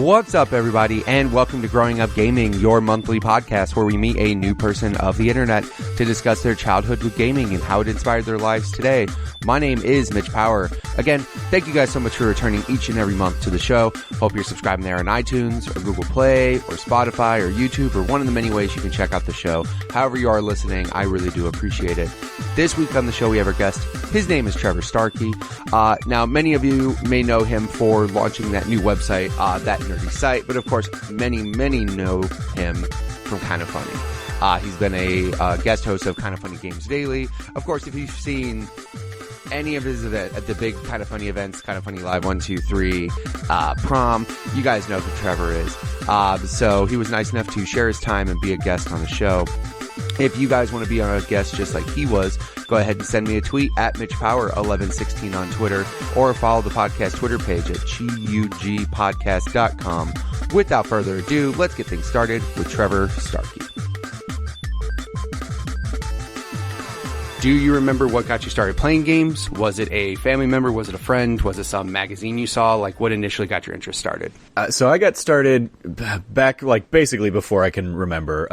What's up, everybody, and welcome to Growing Up Gaming, your monthly podcast where we meet a new person of the internet to discuss their childhood with gaming and how it inspired their lives today. My name is Mitch Power. Again, thank you guys so much for returning each and every month to the show. Hope you're subscribing there on iTunes or Google Play or Spotify or YouTube or one of the many ways you can check out the show. However you are listening, I really do appreciate it. This week on the show, we have our guest. His name is Trevor Starkey. Now, many of you may know him for launching that new website, That Nerdy Site, but of course, many know him from Kind of Funny. He's been a guest host of Kind of Funny Games Daily. Of course, if you've seen any of his event at the big Kind of Funny events, Kind of Funny Live 1, 2, 3, prom, you guys know who Trevor is. So he was nice enough to share his time and be a guest on the show. If you guys want to be on a guest just like he was, go ahead and send me a tweet at MitchPower1116 on Twitter or follow the podcast Twitter page at GUGpodcast.com. Without further ado, let's get things started with Trevor Starkey. Do you remember what got you started playing games? Was it a family member? Was it a friend? Was it some magazine you saw? Like, what initially got your interest started? So I got started back, like, basically before I can remember.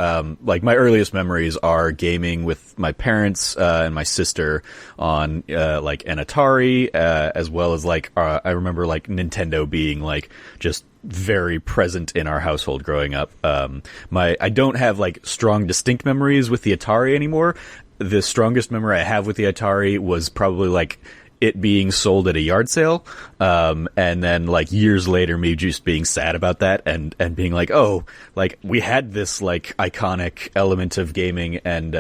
Like, my earliest memories are gaming with my parents and my sister on, like, an Atari, as well as, like, I remember, like, Nintendo being, like, just very present in our household growing up. I don't have, like, strong, distinct memories with the Atari anymore. The strongest memory I have with the Atari was probably, like, it being sold at a yard sale, and then, like, years later, me just being sad about that and being like, oh, like, we had this, like, iconic element of gaming, and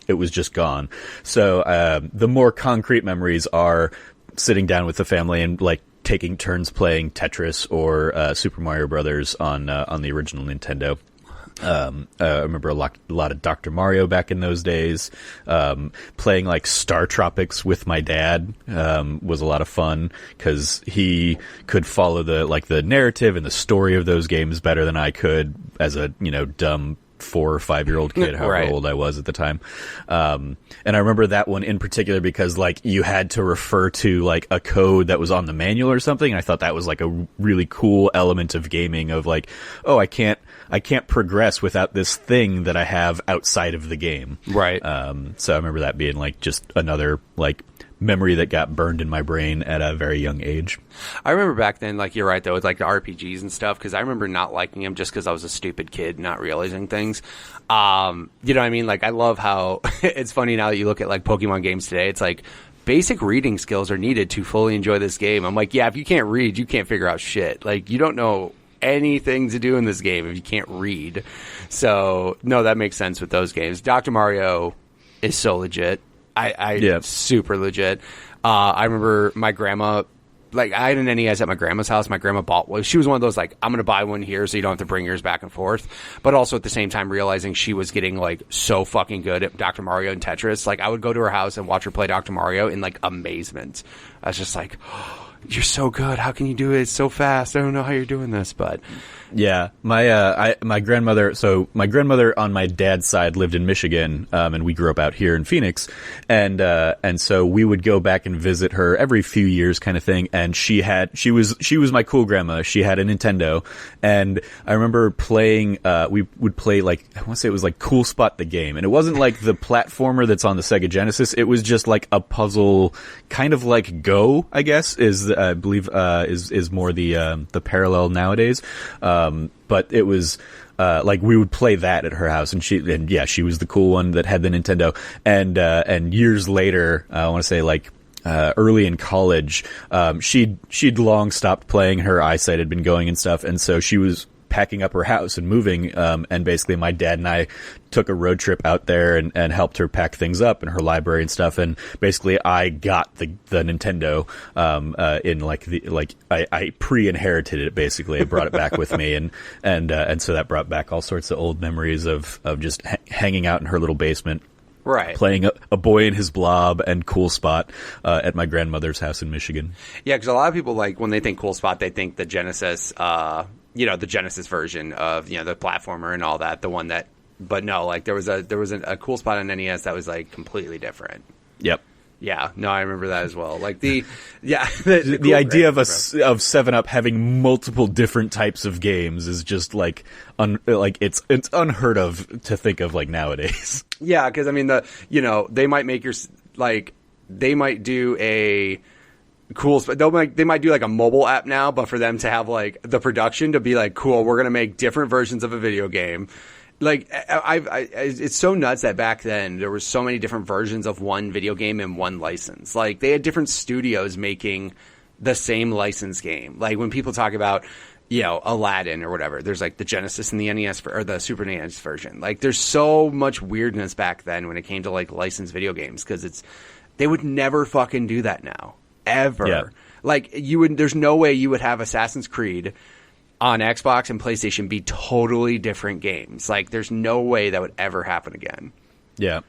it was just gone. So, the more concrete memories are sitting down with the family and, like, taking turns playing Tetris or Super Mario Brothers on the original Nintendo. I remember a lot of Dr. Mario back in those days. Playing, like, Star Tropics with my dad was a lot of fun because he could follow the narrative and the story of those games better than I could as a, dumb 4 or 5 year old kid, however right. old I was at the time. And I remember that one in particular because, like, you had to refer to, like, a code that was on the manual or something. And I thought that was, like, a really cool element of gaming of, like, oh, I can't progress without this thing that I have outside of the game. Right. So I remember that being, like, just another, like, memory that got burned in my brain at a very young age. I remember back then, like, you're right, though, with, like, the RPGs and stuff, because I remember not liking them just because I was a stupid kid, not realizing things. You know what I mean? Like, I love how it's funny now that you look at, like, Pokemon games today. It's like, basic reading skills are needed to fully enjoy this game. I'm like, yeah, if you can't read, you can't figure out shit. Like, you don't know anything to do in this game if you can't read. So, no, that makes sense with those games. Dr. Mario is so legit. Super legit. I remember my grandma, like, I had an NES at my grandma's house. My grandma bought one. She was one of those, like, I'm going to buy one here so you don't have to bring yours back and forth. But also at the same time realizing she was getting, like, so fucking good at Dr. Mario and Tetris. Like, I would go to her house and watch her play Dr. Mario in, like, amazement. I was just like, oh, you're so good. How can you do it so fast? I don't know how you're doing this, but... Yeah, my grandmother on my dad's side lived in Michigan, and we grew up out here in Phoenix, and so we would go back and visit her every few years kind of thing, and she was my cool grandma. She had a Nintendo, and I remember playing, we would play, like, I want to say it was like Cool Spot the game, and it wasn't like the platformer that's on the Sega Genesis, it was just like a puzzle, kind of like Go, I guess, I believe is more the parallel nowadays. But it was, like, we would play that at her house, and she was the cool one that had the Nintendo. And years later, I want to say, like, early in college, she'd long stopped playing. Her eyesight had been going and stuff, and so she was packing up her house and moving, and basically my dad and I took a road trip out there and helped her pack things up in her library and stuff, and basically I got the Nintendo I pre-inherited it. Basically I brought it back with me, and so that brought back all sorts of old memories of just hanging out in her little basement, right, playing a Boy and His Blob and Cool Spot at my grandmother's house in Michigan. Yeah, because a lot of people, like, when they think Cool Spot, they think the Genesis the Genesis version of, the platformer and all that, the one that, but no, like, there was a Cool Spot on NES that was, like, completely different. Yep. Yeah, no, I remember that as well. Like the the idea of of 7-Up having multiple different types of games is just like it's unheard of to think of like nowadays. Yeah, because I mean they might make they might do a cool. They might do like a mobile app now, but for them to have like the production to be like, cool, we're gonna make different versions of a video game. Like it's so nuts that back then there were so many different versions of one video game and one license. Like they had different studios making the same license game. Like when people talk about, Aladdin or whatever, there's like the Genesis and the NES or the Super NES version. Like there's so much weirdness back then when it came to like licensed video games because they would never fucking do that now ever. Yeah. Like there's no way you would have Assassin's Creed on Xbox and PlayStation be totally different games. Like, there's no way that would ever happen again. Yeah.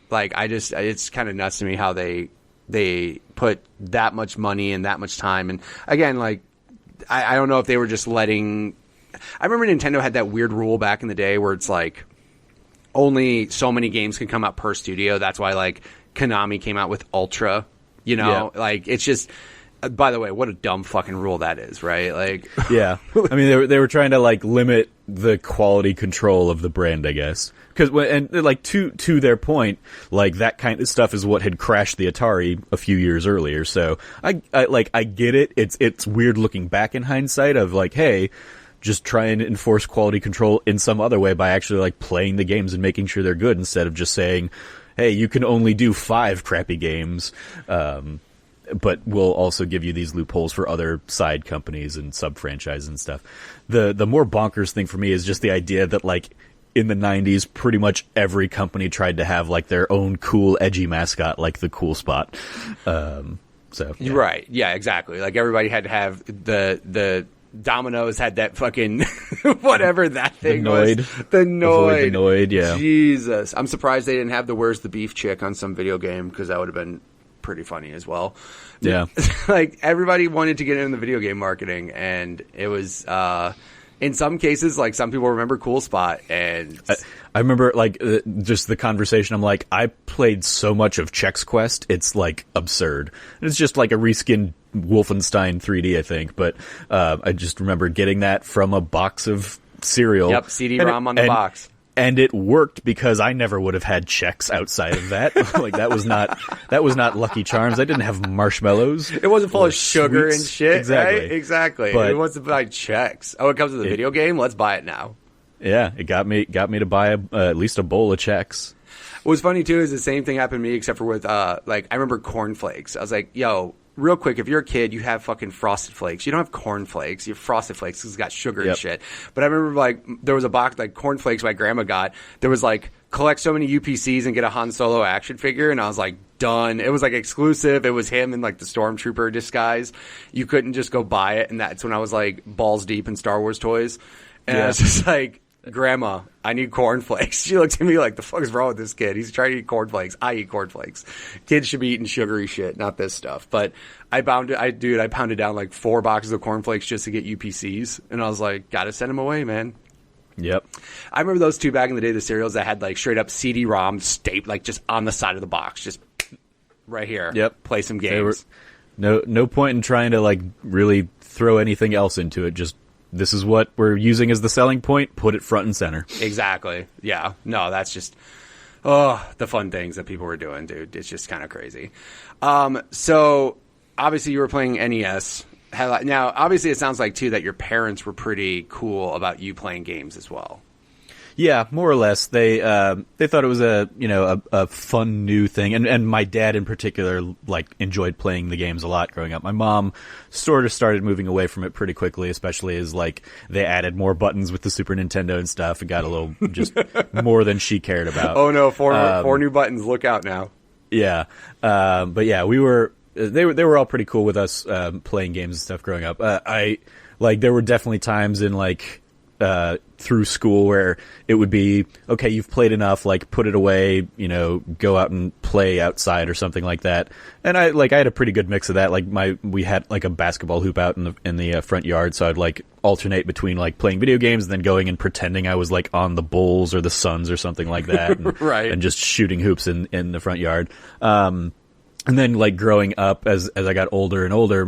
Like, it's kind of nuts to me how they put that much money and that much time. And again, like, I don't know if they were just letting. I remember Nintendo had that weird rule back in the day where it's like only so many games can come out per studio. That's why like Konami came out with Ultra. Like it's just. By the way, what a dumb fucking rule that is, right? Like, yeah. I mean, they were trying to like limit the quality control of the brand, I guess. Because like to their point, like that kind of stuff is what had crashed the Atari a few years earlier. So I get it. It's weird looking back in hindsight of like, hey, just try and enforce quality control in some other way by actually like playing the games and making sure they're good instead of just saying, hey, you can only do 5 crappy games. But we'll also give you these loopholes for other side companies and sub-franchises and stuff. The more bonkers thing for me is just the idea that, like, in the 90s, pretty much every company tried to have, like, their own cool, edgy mascot, like the Cool Spot. So yeah. Right. Yeah, exactly. Like, everybody had to have the Domino's had that fucking whatever that thing was. The Noid. The Noid, yeah. Jesus. I'm surprised they didn't have the Where's the Beef chick on some video game because that would have been pretty funny as well. Yeah. Like everybody wanted to get into the video game marketing and it was in some cases like some people remember Cool Spot and I remember like just the conversation. I'm like, I played so much of Chex Quest, it's like absurd. It's just like a reskinned Wolfenstein 3D, I think, but I just remember getting that from a box of cereal. Yep, CD-ROM on the box. And it worked because I never would have had Chex outside of that. Like that was not Lucky Charms. I didn't have marshmallows. It wasn't full of sugar and shit. Exactly. Right? Exactly. But it wants to buy Chex. Oh, it comes with a video game? Let's buy it now. Yeah, it got me to buy at least a bowl of Chex. What's funny too is the same thing happened to me except for with like I remember Cornflakes. I was like, yo, real quick, if you're a kid, you have fucking Frosted Flakes. You don't have Cornflakes. You have Frosted Flakes because it's got sugar and shit. But I remember, like, there was a box, like, Cornflakes my grandma got. There was, like, collect so many UPCs and get a Han Solo action figure. And I was like, done. It was, like, exclusive. It was him in, like, the Stormtrooper disguise. You couldn't just go buy it. And that's when I was, like, balls deep in Star Wars toys. And I was just like, Grandma, I need cornflakes. She looked at me like, the fuck is wrong with this kid? He's trying to eat cornflakes. I eat cornflakes. Kids should be eating sugary shit, not this stuff. But I pounded down like 4 boxes of cornflakes just to get UPCs. And I was like, gotta send them away, man. Yep. I remember those two back in the day, the cereals that had like straight up CD-ROM stapled, like just on the side of the box, just right here. Yep. Play some games. No point in trying to like really throw anything else into it. Just, this is what we're using as the selling point. Put it front and center. Exactly. Yeah. No, that's just, the fun things that people were doing, dude. It's just kind of crazy. So obviously you were playing NES. Now, obviously it sounds like too that your parents were pretty cool about you playing games as well. Yeah, more or less. They thought it was a fun new thing, and my dad in particular like enjoyed playing the games a lot growing up. My mom sort of started moving away from it pretty quickly, especially as like they added more buttons with the Super Nintendo and stuff. It got a little just more than she cared about. Oh no, four new buttons! Look out now. Yeah, but yeah, they were all pretty cool with us playing games and stuff growing up. There were definitely times in like. Through school where it would be, okay, you've played enough, like put it away, go out and play outside or something like that. And I had a pretty good mix of that. Like we had like a basketball hoop out in the front yard. So I'd like alternate between like playing video games and then going and pretending I was like on the Bulls or the Suns or something like that. And, right. And just shooting hoops in the front yard. And then, like, growing up as I got older and older,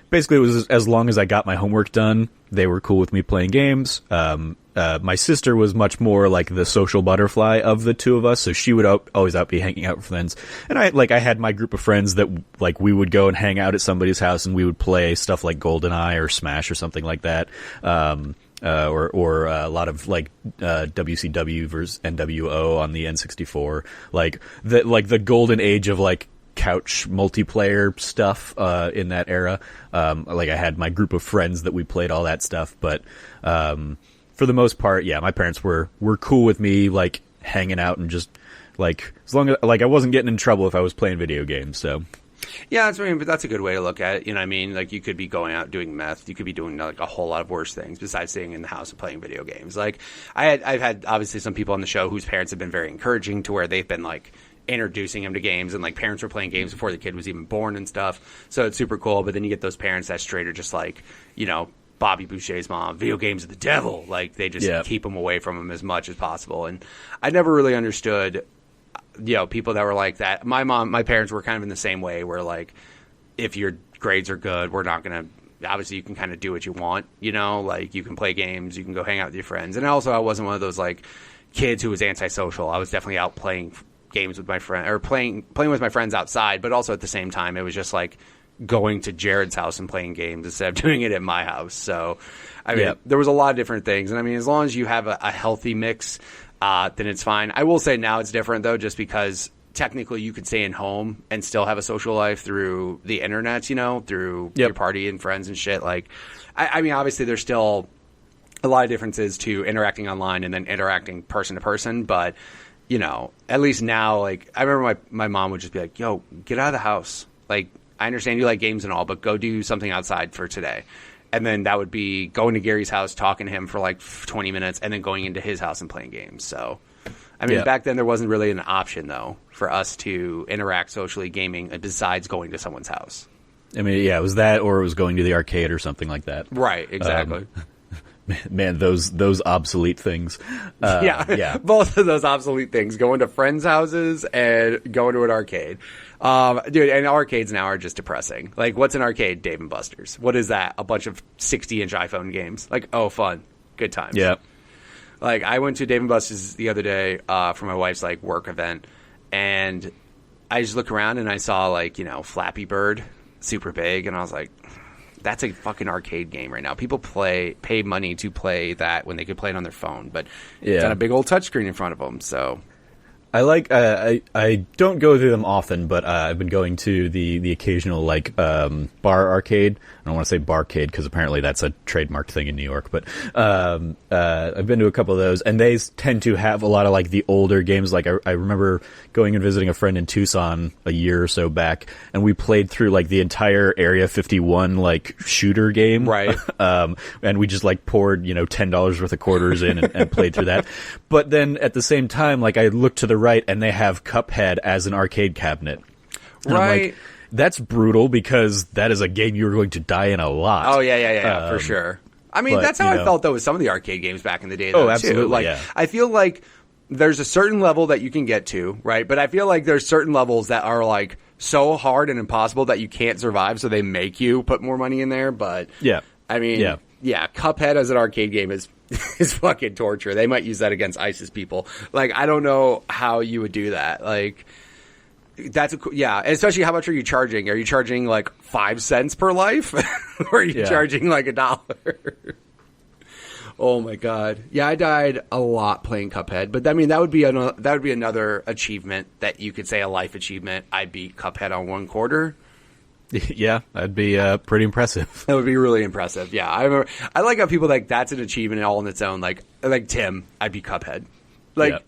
basically it was as long as I got my homework done, they were cool with me playing games. My sister was much more like the social butterfly of the two of us, so she would always be hanging out with friends. And I had my group of friends that, like, we would go and hang out at somebody's house and we would play stuff like GoldenEye or Smash or something like that. Or a lot of, like, WCW versus NWO on the N64. Like the golden age of, like, couch multiplayer stuff in that era. Like, I had my group of friends that we played all that stuff, but for the most part, yeah, my parents were cool with me, like, hanging out and just, like, as long as, like, I wasn't getting in trouble if I was playing video games, so. Yeah, but that's a good way to look at it. You know what I mean? Like, you could be going out doing meth. You could be doing, like, a whole lot of worse things besides staying in the house and playing video games. Like, I've had obviously some people on the show whose parents have been very encouraging, to where they've been, like, introducing him to games, and, like, parents were playing games before the kid was even born and stuff. So it's super cool. But then you get those parents that straight are just like, you know, Bobby Boucher's mom, video games are the devil. Like, they just keep them away from him as much as possible. And I never really understood, you know, people that were like that. My parents were kind of in the same way, where, like, if your grades are good, we're not going to, obviously you can kind of do what you want, you know, like, you can play games, you can go hang out with your friends. And also, I wasn't one of those, like, kids who was antisocial. I was definitely out playing games with my friend, or playing with my friends outside, but also at the same time, it was just like going to Jared's house and playing games instead of doing it at my house. So, I mean, there was a lot of different things. And I mean, as long as you have a healthy mix, then it's fine. I will say now it's different, though, just because technically you could stay in home and still have a social life through the internet, you know, through your party and friends and shit. Like, I mean, obviously there's still a lot of differences to interacting online and then interacting person to person, but, you know, at least now, like, I remember my mom would just be like, yo, get out of the house. Like, I understand you like games and all, but go do something outside for today. And then that would be going to Gary's house, talking to him for like 20 minutes, and then going into his house and playing games. So, I mean, back then there wasn't really an option, though, for us to interact socially gaming besides going to someone's house. I mean, yeah, it was that, or it was going to the arcade or something like that. Right, exactly. Man, those obsolete things. Yeah, both of those obsolete things, going to friends' houses and going to an arcade. Dude, and arcades now are just depressing. Like, what's an arcade? Dave & Buster's. What is that? A bunch of 60-inch iPhone games. Like, oh, fun. Good times. Yeah. Like, I went to Dave & Buster's the other day for my wife's, like, work event, and I just looked around and I saw, like, you know, Flappy Bird, super big, and I was like, that's a fucking arcade game right now. People pay money to play that when they could play it on their phone, but it's on a big old touchscreen in front of them, so... I like I don't go to them often, but I've been going to the occasional, like, bar arcade. I don't want to say barcade because apparently that's a trademarked thing in New York, but I've been to a couple of those, and they tend to have a lot of, like, the older games. Like, I remember going and visiting a friend in Tucson a year or so back, and we played through, like, the entire Area 51, like, shooter game. Right. And we just, like, poured, you know, $10 worth of quarters in and played through that. But then at the same time, like, I looked to the right, and they have Cuphead as an arcade cabinet. And right. I'm like, that's brutal, because that is a game you're going to die in a lot. Oh, yeah, for sure. I mean, that's how I felt, though, with some of the arcade games back in the day, though, absolutely, too. Like, I feel like there's a certain level that you can get to, right? But I feel like there's certain levels that are, like, so hard and impossible that you can't survive, so they make you put more money in there. But, I mean, Cuphead as an arcade game is fucking torture. They might use that against ISIS people. Like, I don't know how you would do that. Like, that's especially how much are you charging? Are you charging like 5 cents per life? Or are you charging like $1? Oh my god. Yeah, I died a lot playing Cuphead, but I mean that would be another achievement that you could say, a life achievement. I beat Cuphead on 1 quarter. Yeah, that'd be pretty impressive. That would be really impressive. Yeah, I like how people like that's an achievement all on its own. Like Tim, I beat Cuphead. Like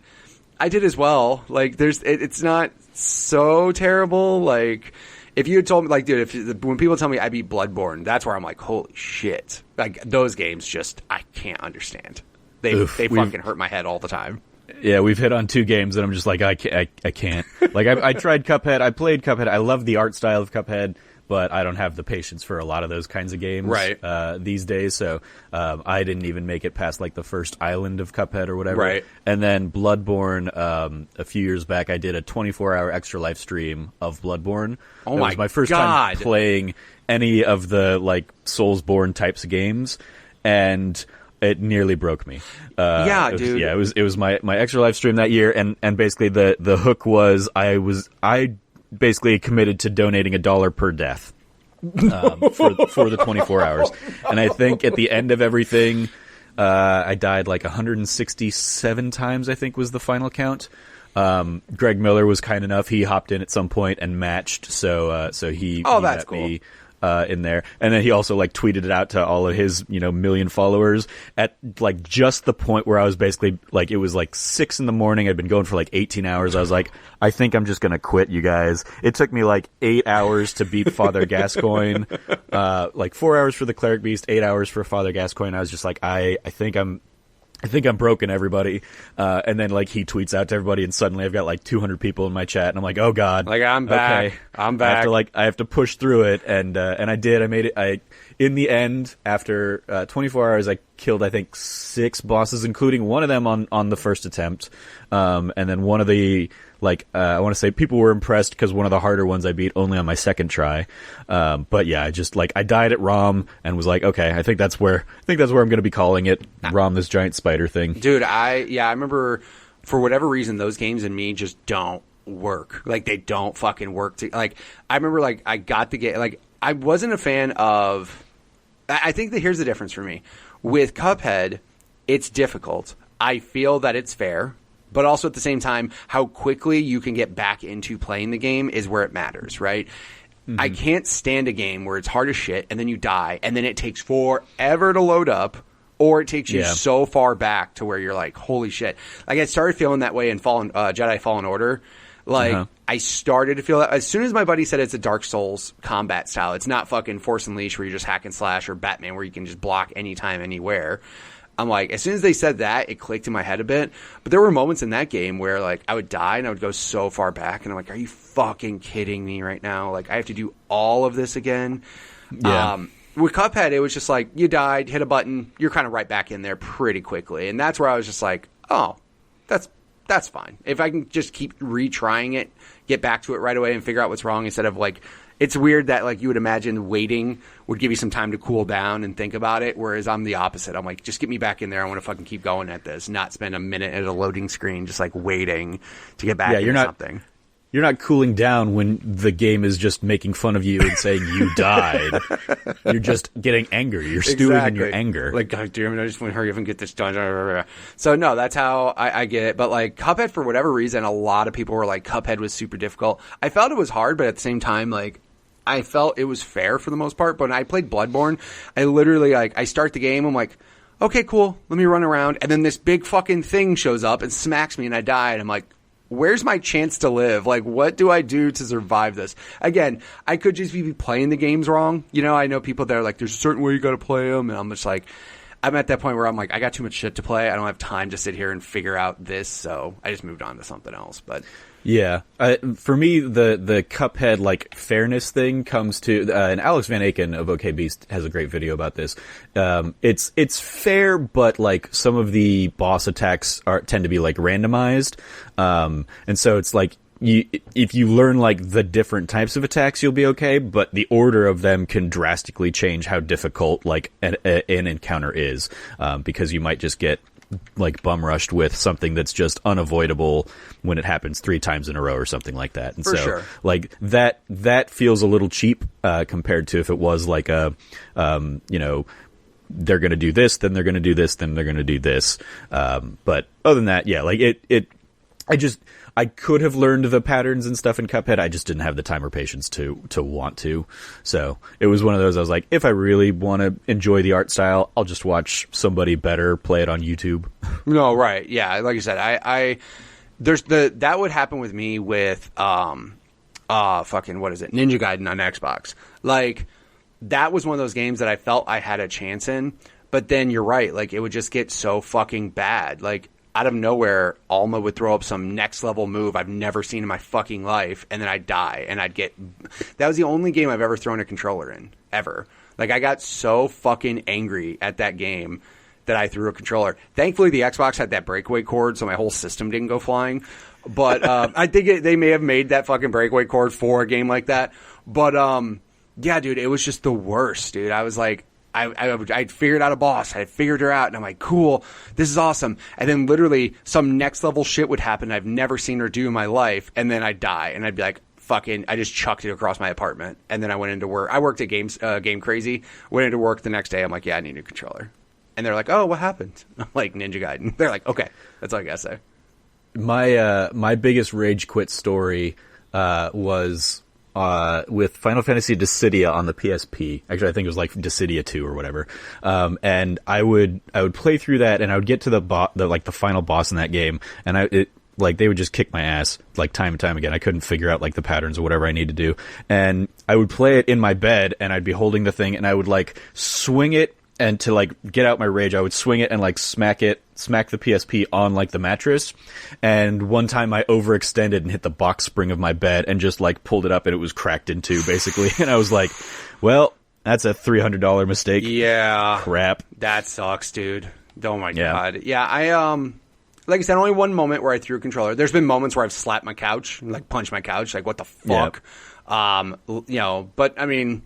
I did as well. Like it's not so terrible. Like if you had told me, like, dude, when people tell me I beat Bloodborne, that's where I'm like, holy shit. Like those games, just I can't understand. They fucking hurt my head all the time. Yeah, we've hit on 2 games that I'm just like, I can't. Like, I tried Cuphead. I played Cuphead. I love the art style of Cuphead. but I don't have the patience for a lot of those kinds of games these days. So I didn't even make it past like the first island of Cuphead or whatever. Right. And then Bloodborne, a few years back, I did a 24-hour extra life stream of Bloodborne. Oh it was my first time playing any of the like Soulsborne types of games, and it nearly broke me. Dude. Yeah, it was my extra life stream that year, and basically the hook was I basically committed to donating $1 per death for the 24 hours, and I think at the end of everything, I died like 167 times. I think was the final count. Greg Miller was kind enough; he hopped in at some point and matched, so he that's met cool. me in there, and then he also like tweeted it out to all of his million followers at like just the point where I was basically like, it was like 6 a.m. I'd been going for like 18 hours. I was like, I think I'm just gonna quit, you guys. It took me like 8 hours to beat Father Gascoigne, like 4 hours for the Cleric Beast, 8 hours for Father Gascoigne. I was just like, I think I'm broken, everybody. And then like he tweets out to everybody, and suddenly I've got like 200 people in my chat, and I'm like, oh god, like I'm back. Okay. I'm back. I have to push through it, and I did. I made it. In the end, after 24 hours, I killed I think 6 bosses, including one of them on the first attempt. And then one of the I want to say people were impressed because one of the harder ones I beat only on my second try. But yeah, I died at Rom and was like, okay, I think that's where I'm going to be calling it. Rom, this giant spider thing. Dude, I remember for whatever reason those games in me just don't work. Like they don't fucking work. I remember like I got the game. Like I wasn't a fan of. I think that here's the difference for me with Cuphead. It's difficult. I feel that it's fair. But also at the same time, how quickly you can get back into playing the game is where it matters, right? Mm-hmm. I can't stand a game where it's hard as shit and then you die and then it takes forever to load up, or it takes you so far back to where you're like, holy shit. Like I started feeling that way in Jedi Fallen Order. Like I started to feel that as soon as my buddy said it's a Dark Souls combat style. It's not fucking Force Unleashed where you just hack and slash, or Batman where you can just block anytime, anywhere. I'm like, as soon as they said that, it clicked in my head a bit. But there were moments in that game where, like, I would die and I would go so far back. And I'm like, are you fucking kidding me right now? Like, I have to do all of this again? Yeah. With Cuphead, it was just like, you died, hit a button, you're kind of right back in there pretty quickly. And that's where I was just like, oh, that's fine. If I can just keep retrying it, get back to it right away and figure out what's wrong instead of, like, it's weird that, like, you would imagine waiting would give you some time to cool down and think about it, whereas I'm the opposite. I'm like, just get me back in there. I want to fucking keep going at this, not spend a minute at a loading screen just, like, waiting to get back into something. You're not cooling down when the game is just making fun of you and saying you died. You're just getting angry. You're stewing in your anger. Like, God damn it, I just want to hurry up and get this done. So, no, that's how I get it. But, like, Cuphead, for whatever reason, a lot of people were like, Cuphead was super difficult. I felt it was hard, but at the same time, like, I felt it was fair for the most part. But when I played Bloodborne, I literally, like, I start the game, I'm like, okay, cool, let me run around. And then this big fucking thing shows up and smacks me and I die. And I'm like, where's my chance to live? Like, what do I do to survive this? Again, I could just be playing the games wrong. You know, I know people that are like, there's a certain way you got to play them. And I'm just like, I'm at that point where I'm like, I got too much shit to play. I don't have time to sit here and figure out this. So I just moved on to something else. But yeah, for me, the Cuphead, like, fairness thing comes to, and Alex Van Aken of OK Beast has a great video about this. It's fair, but, like, some of the boss attacks tend to be, like, randomized. And so it's like, if you learn, like, the different types of attacks, you'll be okay, but the order of them can drastically change how difficult, like, an encounter is, because you might just get, like, bum rushed with something that's just unavoidable when it happens 3 times in a row or something like that. And For sure. Like, that feels a little cheap, compared to if it was like a, you know, they're going to do this, then they're going to do this, then they're going to do this. But other than that, yeah, like, I could have learned the patterns and stuff in Cuphead. I just didn't have the time or patience to want to. So it was one of those, I was like, if I really want to enjoy the art style, I'll just watch somebody better play it on YouTube. No, right. Yeah. Like I said, that would happen with me with, fucking, what is it? Ninja Gaiden on Xbox. Like, that was one of those games that I felt I had a chance in, but then you're right. Like, it would just get so fucking bad. Like, out of nowhere, Alma would throw up some next level move I've never seen in my fucking life, and then I'd die, and that was the only game I've ever thrown a controller in, ever. Like, I got so fucking angry at that game that I threw a controller. Thankfully, the Xbox had that breakaway cord, so my whole system didn't go flying. But I think they may have made that fucking breakaway cord for a game like that. But yeah, dude, it was just the worst, dude. I was like, I'd figured out a boss. I had figured her out, and I'm like, cool, this is awesome. And then literally some next level shit would happen I've never seen her do in my life, and then I'd die, and I'd be like, fucking, I just chucked it across my apartment. And then I went into work. I worked at Game Crazy. Went into work the next day. I'm like, yeah, I need a new controller. And they're like, oh, what happened? I'm like, Ninja Gaiden. They're like, okay, that's all I gotta say. My biggest rage quit story was with Final Fantasy Dissidia on the PSP. Actually, I think it was like Dissidia 2 or whatever. And I would play through that, and I would get to the final boss in that game, and they would just kick my ass, like, time and time again. I couldn't figure out, like, the patterns or whatever I need to do. And I would play it in my bed, and I'd be holding the thing, and I would, like, swing it, and to, like, get out my rage, I would swing it and, like, smack the PSP on, like, the mattress. And one time I overextended and hit the box spring of my bed and just, like, pulled it up, and it was cracked in two, basically. And I was like, well, that's a $300 mistake. Yeah. Crap. That sucks, dude. Oh, my God. Yeah, like I said, only one moment where I threw a controller. There's been moments where I've slapped my couch, like punched my couch, like, what the fuck? Yep. But I mean,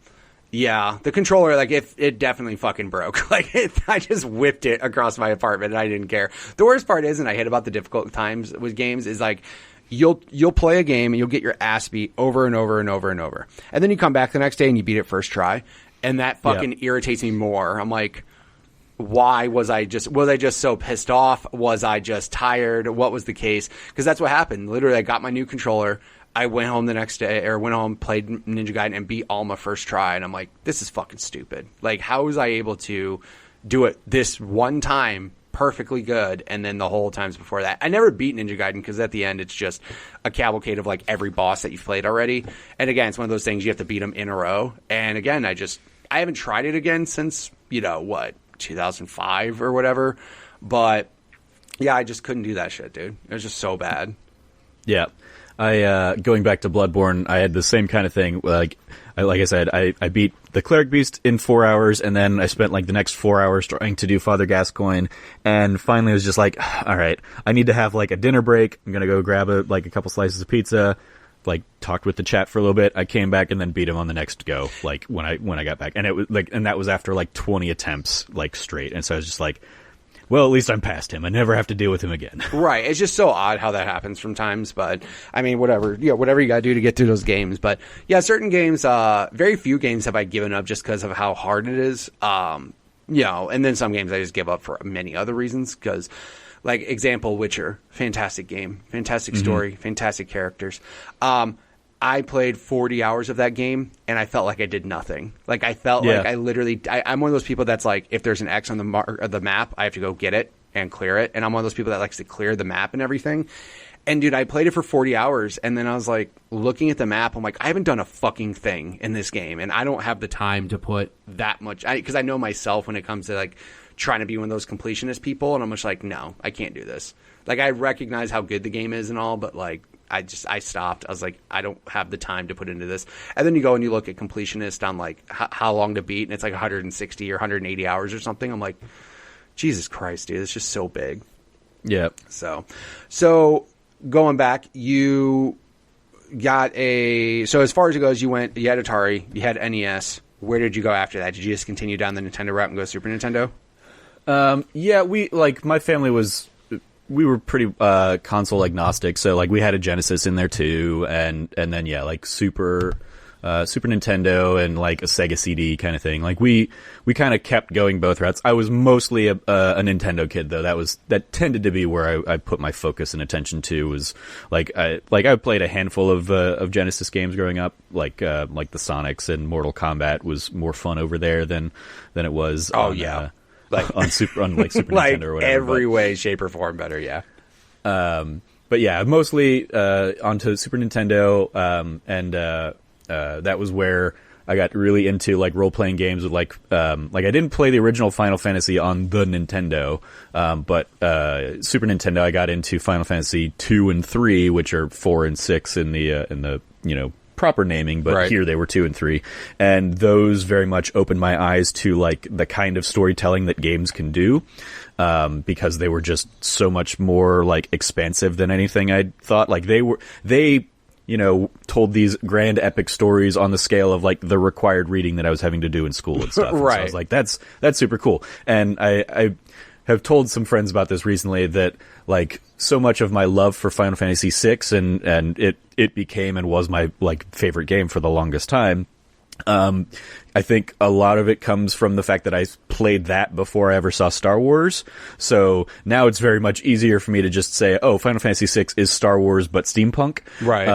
yeah, the controller, like, it definitely fucking broke. Like, I just whipped it across my apartment, and I didn't care. The worst part is, and I hate about the difficult times with games, is like, you'll play a game and you'll get your ass beat over and over and over and over, and then you come back the next day and you beat it first try, and that fucking irritates me more. I'm like, why was I just so pissed off? Was I just tired? What was the case? Because that's what happened. Literally, I got my new controller. I went home the next day, or went home, played Ninja Gaiden, and beat Alma first try. And I'm like, this is fucking stupid. Like, how was I able to do it this one time perfectly good, and then the whole times before that? I never beat Ninja Gaiden, because at the end, it's just a cavalcade of, like, every boss that you've played already. And again, it's one of those things you have to beat them in a row. And again, I haven't tried it again since, 2005 or whatever. But yeah, I just couldn't do that shit, dude. It was just so bad. Yeah. Going back to Bloodborne, I had the same kind of thing. Like I said, I beat the Cleric Beast in 4 hours, and then I spent, like, the next 4 hours trying to do Father Gascoigne, and finally I was just like, all right, I need to have, like, a dinner break. I'm gonna go grab a couple slices of pizza, like, talked with the chat for a little bit. I came back and then beat him on the next go, like, when I got back. And it was like, and that was after, like, 20 attempts, like, straight. And so I was just like, well, at least I'm past him. I never have to deal with him again. Right. It's just so odd how that happens sometimes. But I mean, whatever. Yeah, whatever you gotta do to get through those games. But yeah, certain games, very few games have I given up just because of how hard it is. And then some games I just give up for many other reasons. Because, like, example, Witcher, fantastic game, fantastic story, fantastic characters. I played 40 hours of that game, and I felt like I did nothing. Like, I felt like I literally... I'm one of those people that's like, if there's an X on the map, I have to go get it and clear it. And I'm one of those people that likes to clear the map and everything. And, dude, I played it for 40 hours, and then I was, like, looking at the map, I'm like, I haven't done a fucking thing in this game, and I don't have the time to put that much... Because I know myself when it comes to, like, trying to be one of those completionist people, and I'm just like, no, I can't do this. Like, I recognize how good the game is and all, but, like, I stopped. I was like, I don't have the time to put into this. And then you go and you look at completionist on, like, how long to beat, and it's like 160 or 180 hours or something. I'm like, Jesus Christ, dude, it's just so big. Yeah. So going back, you got so as far as it goes, you had Atari, you had NES. Where did you go after that? Did you just continue down the Nintendo route and go Super Nintendo? Yeah, my family we were pretty console agnostic, so, like, we had a Genesis in there too, and then like Super Nintendo and, like, a Sega CD kind of thing. Like, we kind of kept going both routes. I was mostly a Nintendo kid, though. That tended to be where I put my focus and attention to. Was I played a handful of Genesis games growing up, like the Sonics, and Mortal Kombat was more fun over there than it was. On Super Nintendo or whatever. Every way, shape, or form better, yeah. But yeah, mostly onto Super Nintendo, and that was where I got really into like role playing games with like I didn't play the original Final Fantasy on the Nintendo, but Super Nintendo I got into Final Fantasy 2 and 3, which are 4 and 6 in the proper naming, but here they were 2 and 3, and those very much opened my eyes to like the kind of storytelling that games can do, because they were just so much more like expansive than anything I'd thought. Like they told these grand epic stories on the scale of like the required reading that I was having to do in school and stuff. Right. And so I was like, that's super cool. And I have told some friends about this recently, that like so much of my love for Final Fantasy VI and it became and was my like favorite game for the longest time. I think a lot of it comes from the fact that I played that before I ever saw Star Wars. So now it's very much easier for me to just say, oh, Final Fantasy VI is Star Wars, but steampunk. Right.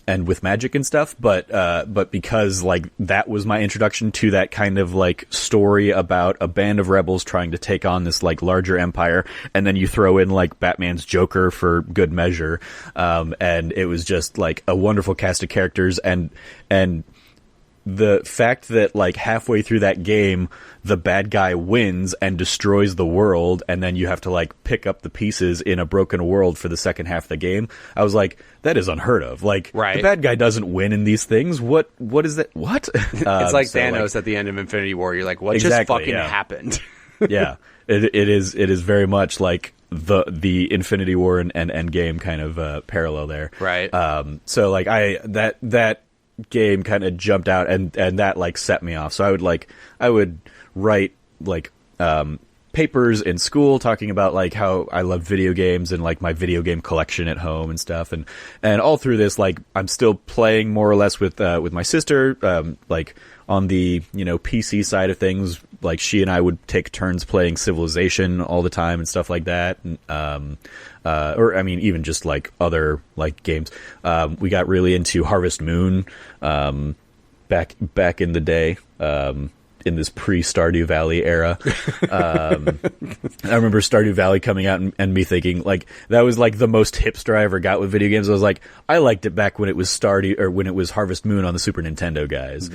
And with magic and stuff. But because like that was my introduction to that kind of like story about a band of rebels trying to take on this like larger empire. And then you throw in like Batman's Joker for good measure. And it was just like a wonderful cast of characters, and the fact that like halfway through that game the bad guy wins and destroys the world, and then you have to like pick up the pieces in a broken world for the second half of the game, I was like, that is unheard of. Like, the bad guy doesn't win in these things. What is that? What? It's like Thanos at the end of Infinity War. You're like, what just fucking happened? Yeah, it is very much like the Infinity War and Endgame kind of parallel there. Right. So like that game kind of jumped out, and that like set me off. So I would write like papers in school talking about like how I love video games and like my video game collection at home and stuff, and all through this like I'm still playing more or less with my sister, like on the PC side of things. Like she and I would take turns playing Civilization all the time and stuff like that, and or I mean even just like other like games. We got really into Harvest Moon back in the day, in this pre-Stardew Valley era. I remember Stardew Valley coming out and me thinking like that was like the most hipster I ever got with video games. I was like, I liked it back when it was when it was Harvest Moon on the Super Nintendo, guys.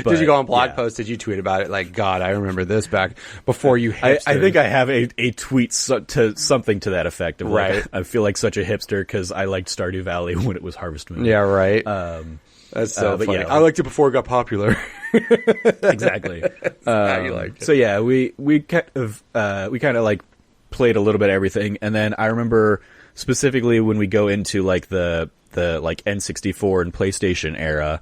Did you go on blog posts? Did you tweet about it? Like, God, I remember this back before you hipstered. I think I have a tweet to something to that effect. Of like, I feel like such a hipster because I liked Stardew Valley when it was Harvest Moon. Yeah, right. That's so funny. Yeah, I liked it before it got popular. Exactly. How you liked it. So yeah, we kind of like played a little bit of everything, and then I remember specifically when we go into like the like N64 and PlayStation era.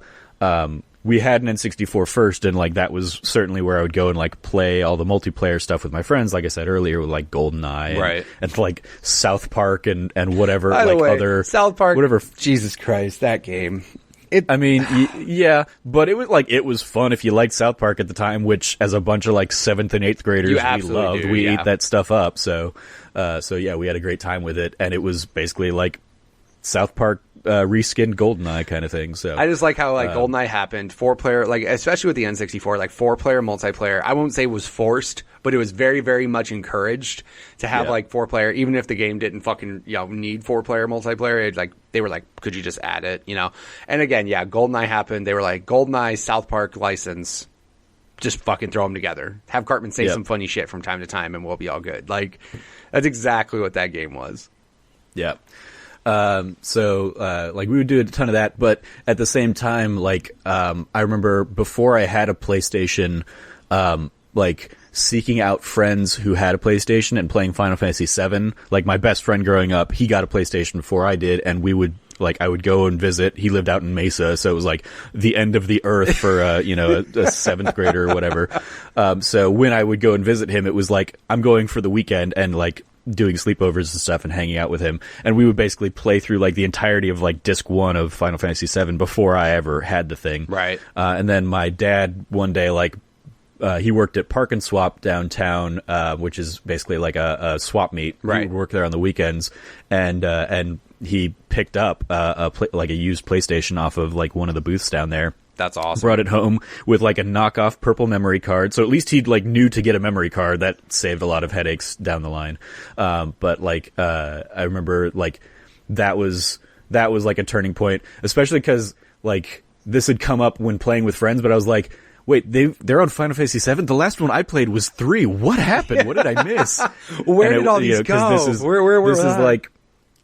We had an N64 first, and like that was certainly where I would go and like play all the multiplayer stuff with my friends. Like I said earlier, with like GoldenEye, and like South Park and whatever. By the like way, other South Park, whatever. Jesus Christ, that game. I mean, yeah, but it was fun if you liked South Park at the time, which as a bunch of like 7th and 8th graders we loved. We ate that stuff up. So yeah, we had a great time with it, and it was basically like South Park reskinned GoldenEye kind of thing. So I just like how like GoldenEye happened, 4-player, like especially with the N64, like 4-player multiplayer. I won't say was forced, but it was very, very much encouraged to have like 4-player, even if the game didn't fucking need 4-player multiplayer. Like they were like, could you just add it? And again, yeah, GoldenEye happened. They were like, GoldenEye, South Park license, just fucking throw them together. Have Cartman say some funny shit from time to time, and we'll be all good. Like that's exactly what that game was. Yeah. So like we would do a ton of that, but at the same time, like, I remember before I had a PlayStation, like seeking out friends who had a PlayStation and playing Final Fantasy VII. Like my best friend growing up, he got a PlayStation before I did, and we would, like, I would go and visit. He lived out in Mesa, so it was like the end of the earth for, a 7th grader or whatever. So when I would go and visit him, it was like, I'm going for the weekend and like doing sleepovers and stuff and hanging out with him. And we would basically play through like the entirety of like disc 1 of Final Fantasy VII before I ever had the thing. Right. And then my dad one day, like, he worked at Park and Swap downtown, which is basically like a swap meet. Right. He would work there on the weekends, and he picked up like a used PlayStation off of like one of the booths down there. That's awesome. Brought it home with like a knockoff purple memory card. So at least he'd like knew to get a memory card. That saved a lot of headaches down the line. But like, I remember like that was like a turning point, especially because like this had come up when playing with friends, but I was like, wait, they're on Final Fantasy VII? The last one I played was 3. What happened? What did I miss? Where did all these go? This is like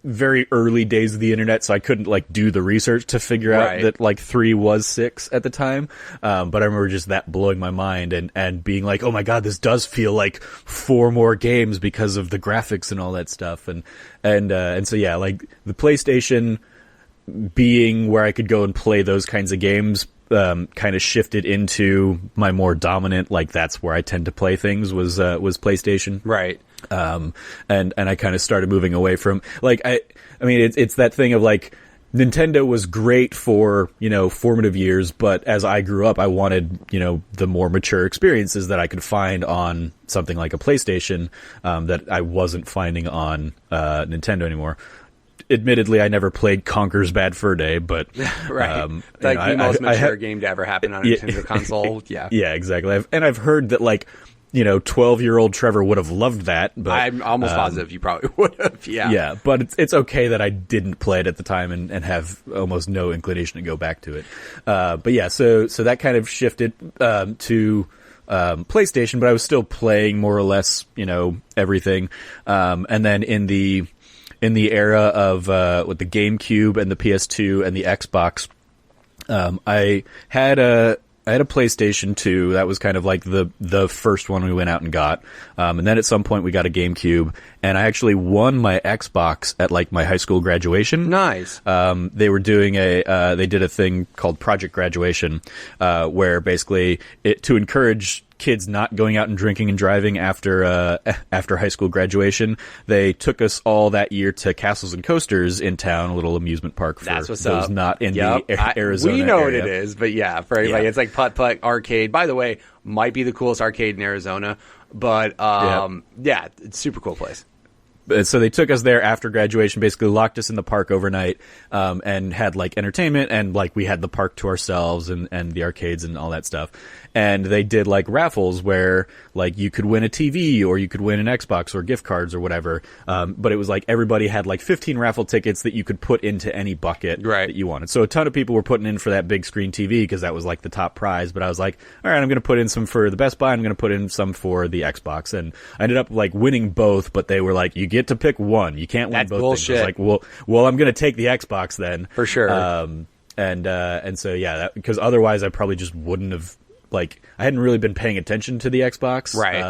very early days of the internet, so I couldn't like do the research to figure out that like 3 was 6 at the time. But I remember just that blowing my mind and being like, oh my god, this does feel like 4 more games because of the graphics and all that stuff. And so yeah, like the PlayStation being where I could go and play those kinds of games kind of shifted into my more dominant, like that's where I tend to play things was PlayStation. Right. And I kind of started moving away from like, I mean, it's that thing of like, Nintendo was great for, formative years, but as I grew up, I wanted, the more mature experiences that I could find on something like a PlayStation, that I wasn't finding on, Nintendo anymore. Admittedly, I never played Conker's Bad Fur Day, but the most mature game to ever happen on a Nintendo console. Yeah, exactly. I've heard that 12-year-old Trevor would have loved that, but I'm almost positive you probably would have. Yeah, but it's okay that I didn't play it at the time and have almost no inclination to go back to it. But yeah, so that kind of shifted to PlayStation, but I was still playing more or less, everything. And then in the era of with the GameCube and the PS2 and the Xbox, I had a PlayStation 2. That was kind of like the first one we went out and got. And then at some point we got a GameCube, and I actually won my Xbox at like my high school graduation. Nice. They were doing they did a thing called Project Graduation, where basically to encourage kids not going out and drinking and driving after high school graduation, they took us all that year to Castles and Coasters in town, a little amusement park for those not in the Arizona we know area. what it is, but yeah, for everybody, it's like putt-putt arcade. By the way, might be the coolest arcade in Arizona, but it's a super cool place. So they took us there after graduation, basically locked us in the park overnight, and had like entertainment, and like we had the park to ourselves and the arcades and all that stuff. And they did like raffles where like you could win a TV or you could win an Xbox or gift cards or whatever. But it was like everybody had like 15 raffle tickets that you could put into any bucket that you wanted. So a ton of people were putting in for that big screen TV because that was like the top prize. But I was like, all right, I'm going to put in some for the Best Buy. I'm going to put in some for the Xbox. And I ended up like winning both, but they were like, you get to pick one. You can't win both bullshit. things. I was like, well, I'm going to take the Xbox then. For sure. And so, yeah, because otherwise I probably just wouldn't have, like, I hadn't really been paying attention to the Xbox. Right.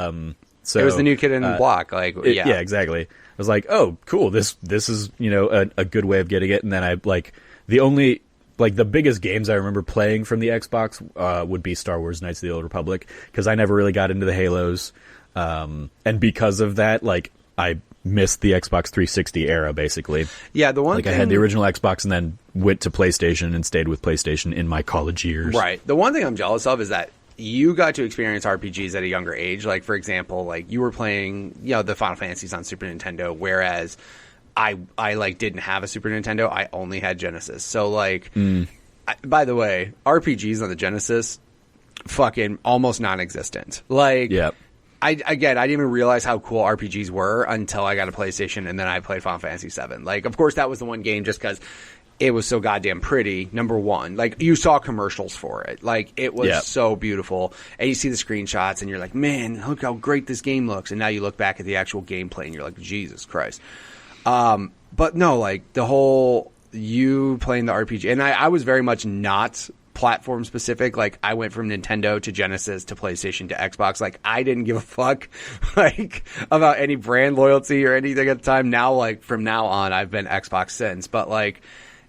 So it was the new kid in the block. Like, yeah, exactly. I was like, oh, cool. This is, a good way of getting it. And then I, like, the biggest games I remember playing from the Xbox would be Star Wars Knights of the Old Republic, because I never really got into the Halos. And because of that, like, I missed the Xbox 360 era, basically. Yeah, the one thing... I had the original Xbox and then went to PlayStation and stayed with PlayStation in my college years. Right. The one thing I'm jealous of is that you got to experience RPGs at a younger age. Like, for example, like, you were playing, the Final Fantasies on Super Nintendo, whereas I like, didn't have a Super Nintendo. I only had Genesis. So, like, by the way, RPGs on the Genesis, fucking almost non-existent. Like... Yep. I didn't even realize how cool RPGs were until I got a PlayStation, and then I played Final Fantasy VII. Like, of course, that was the one game just because it was so goddamn pretty, number one. Like, you saw commercials for it. Like, it was so beautiful. And you see the screenshots, and you're like, man, look how great this game looks. And now you look back at the actual gameplay, and you're like, Jesus Christ. But no, like, the whole you playing the RPG, and I was very much not platform specific. Like, I went from Nintendo to Genesis to PlayStation to Xbox. Like, I didn't give a fuck like about any brand loyalty or anything at the time. Now, like, from now on, I've been Xbox since. But like,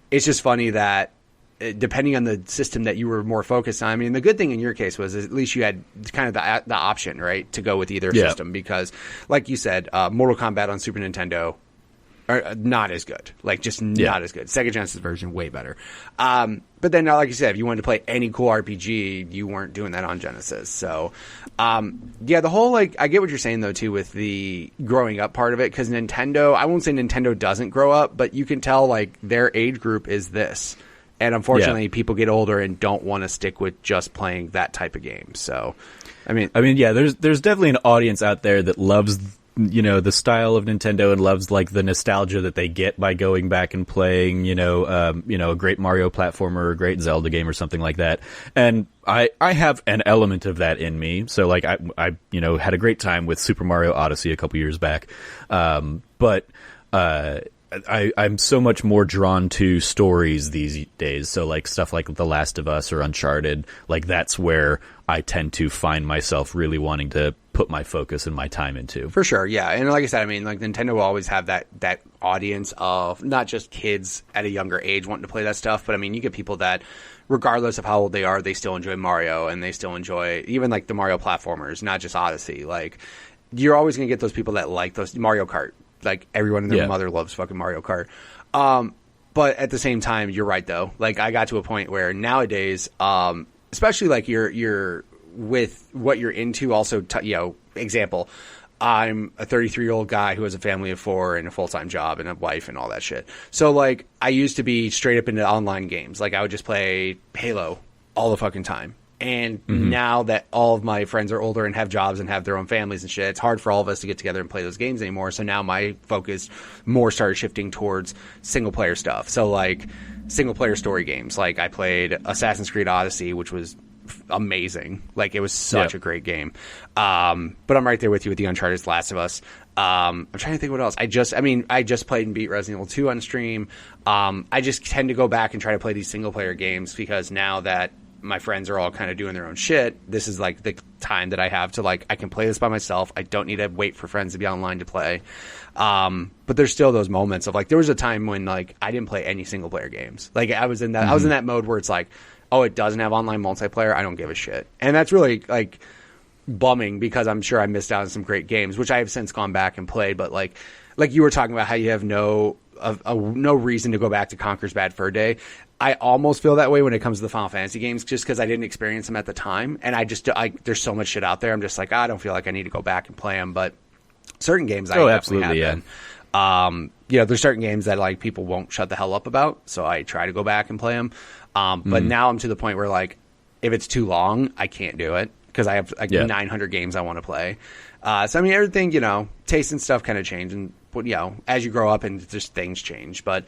it's just funny that depending on the system that you were more focused on. I mean, the good thing in your case was at least you had kind of the option, right, to go with either system, because like you said, Mortal Kombat on Super Nintendo are not as good. Like, just not as good. Sega Genesis version, way better. But then, like you said, if you wanted to play any cool RPG, you weren't doing that on Genesis. So, the whole, like, I get what you're saying, though, too, with the growing up part of it, because Nintendo, I won't say Nintendo doesn't grow up, but you can tell, like, their age group is this. And unfortunately, people get older and don't want to stick with just playing that type of game. So, I mean, yeah, there's definitely an audience out there that loves the style of Nintendo and loves like the nostalgia that they get by going back and playing, a great Mario platformer or a great Zelda game or something like that. And I have an element of that in me. So like I had a great time with Super Mario Odyssey a couple years back. But I'm so much more drawn to stories these days. So like stuff like The Last of Us or Uncharted, like that's where I tend to find myself really wanting to put my focus and my time into. For sure, yeah. And like I said, I mean, like Nintendo will always have that audience of not just kids at a younger age wanting to play that stuff, but I mean, you get people that, regardless of how old they are, they still enjoy Mario, and they still enjoy even like the Mario platformers, not just Odyssey. Like, you're always going to get those people that like those Mario Kart. Like, everyone and their mother loves fucking Mario Kart. But at the same time, you're right, though. Like, I got to a point where nowadays, especially like you're with what you're into, also, example, I'm a 33-year-old guy who has a family of 4 and a full-time job and a wife and all that shit. So, like, I used to be straight up into online games. Like, I would just play Halo all the fucking time. And now that all of my friends are older and have jobs and have their own families and shit, it's hard for all of us to get together and play those games anymore. So now my focus more started shifting towards single-player stuff. So, like, single-player story games. Like, I played Assassin's Creed Odyssey, which was amazing. Like, it was such a great game. But I'm right there with you with the Uncharted Last of Us. I'm trying to think what else. I just played and beat Resident Evil 2 on stream. I just tend to go back and try to play these single-player games because now that my friends are all kind of doing their own shit, this is like the time that I have to, like, I can play this by myself. I don't need to wait for friends to be online to play. But there's still those moments of, like, there was a time when, like, I didn't play any single player games. Like, I was in that mode where it's like, oh, it doesn't have online multiplayer, I don't give a shit. And that's really, like, bumming because I'm sure I missed out on some great games, which I have since gone back and played. But like you were talking about how you have no reason to go back to Conker's Bad Fur Day. I almost feel that way when it comes to the Final Fantasy games, just because I didn't experience them at the time, and there's so much shit out there. I'm just like, I don't feel like I need to go back and play them. But certain games, I definitely have been. There's certain games that, like, people won't shut the hell up about, so I try to go back and play them. But now I'm to the point where, like, if it's too long, I can't do it because I have like 900 games I want to play. So I mean, everything, taste and stuff kind of change, and as you grow up and just things change. But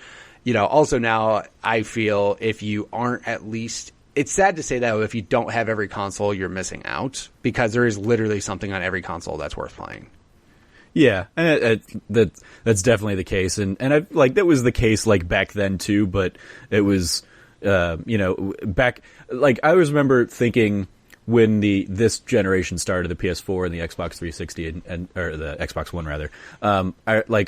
also now I feel if you aren't at least, it's sad to say that if you don't have every console, you're missing out, because there is literally something on every console that's worth playing. Yeah, and that's definitely the case, and I like that was the case like back then too. But it was, back, like, I always remember thinking when this generation started, the PS4 and the Xbox 360 or the Xbox One rather. I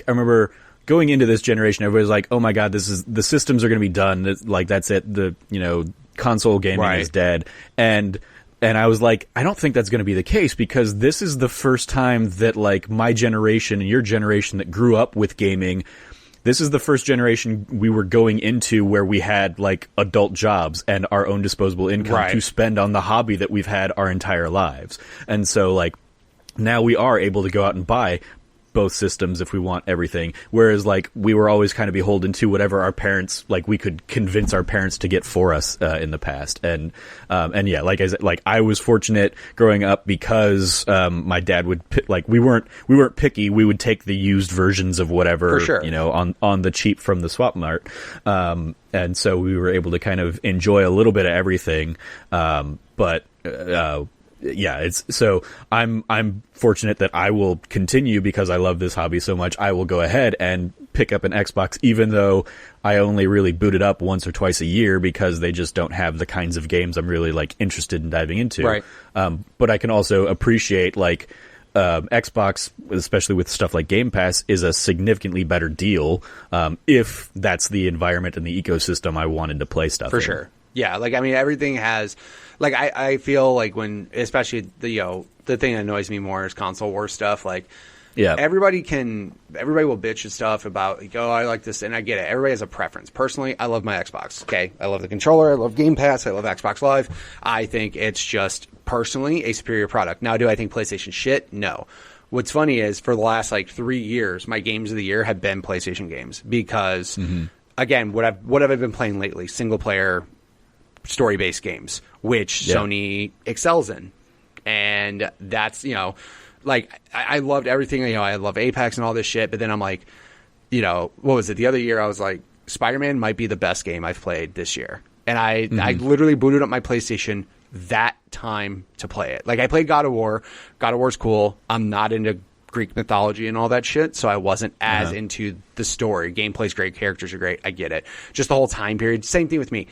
remember going into this generation, everybody's like, "Oh my God, the systems are going to be done. Like, that's it. The console gaming is dead." And I was like, I don't think that's going to be the case, because this is the first time that, like, my generation and your generation that grew up with gaming, this is the first generation we were going into where we had, like, adult jobs and our own disposable income to spend on the hobby that we've had our entire lives. And so, like, now we are able to go out and buy both systems if we want everything, whereas, like, we were always kind of beholden to whatever our parents, like, we could convince our parents to get for us in the past. And yeah, like I said, like, I was fortunate growing up because my dad would we weren't picky. We would take the used versions of whatever, for sure, on the cheap from the swap mart, and so we were able to kind of enjoy a little bit of everything. Yeah, I'm fortunate that I will continue, because I love this hobby so much. I will go ahead and pick up an Xbox, even though I only really boot it up once or twice a year, because they just don't have the kinds of games I'm really, like, interested in diving into. Right. But I can also appreciate, like, Xbox, especially with stuff like Game Pass, is a significantly better deal if that's the environment and the ecosystem I wanted to play stuff in. For sure. Yeah, like, I mean, everything has, like, I feel like when, especially the thing that annoys me more is console war stuff. Like, everybody will bitch and stuff about, like, oh, I like this, and I get it. Everybody has a preference. Personally, I love my Xbox. Okay, I love the controller. I love Game Pass. I love Xbox Live. I think it's just personally a superior product. Now, do I think PlayStation shit? No. What's funny is, for the last, like, 3 years, my games of the year have been PlayStation games, because again, what have I been playing lately? Single player, story-based games, which Sony excels in. And that's, like, I loved everything. You know, I love Apex and all this shit. But then I'm like, you know, what was it? The other year I was like, Spider-Man might be the best game I've played this year. And I literally booted up my PlayStation that time to play it. Like, I played God of War. God of War's cool. I'm not into Greek mythology and all that shit, so I wasn't as into the story. Gameplay's great, characters are great, I get it. Just the whole time period, same thing with me.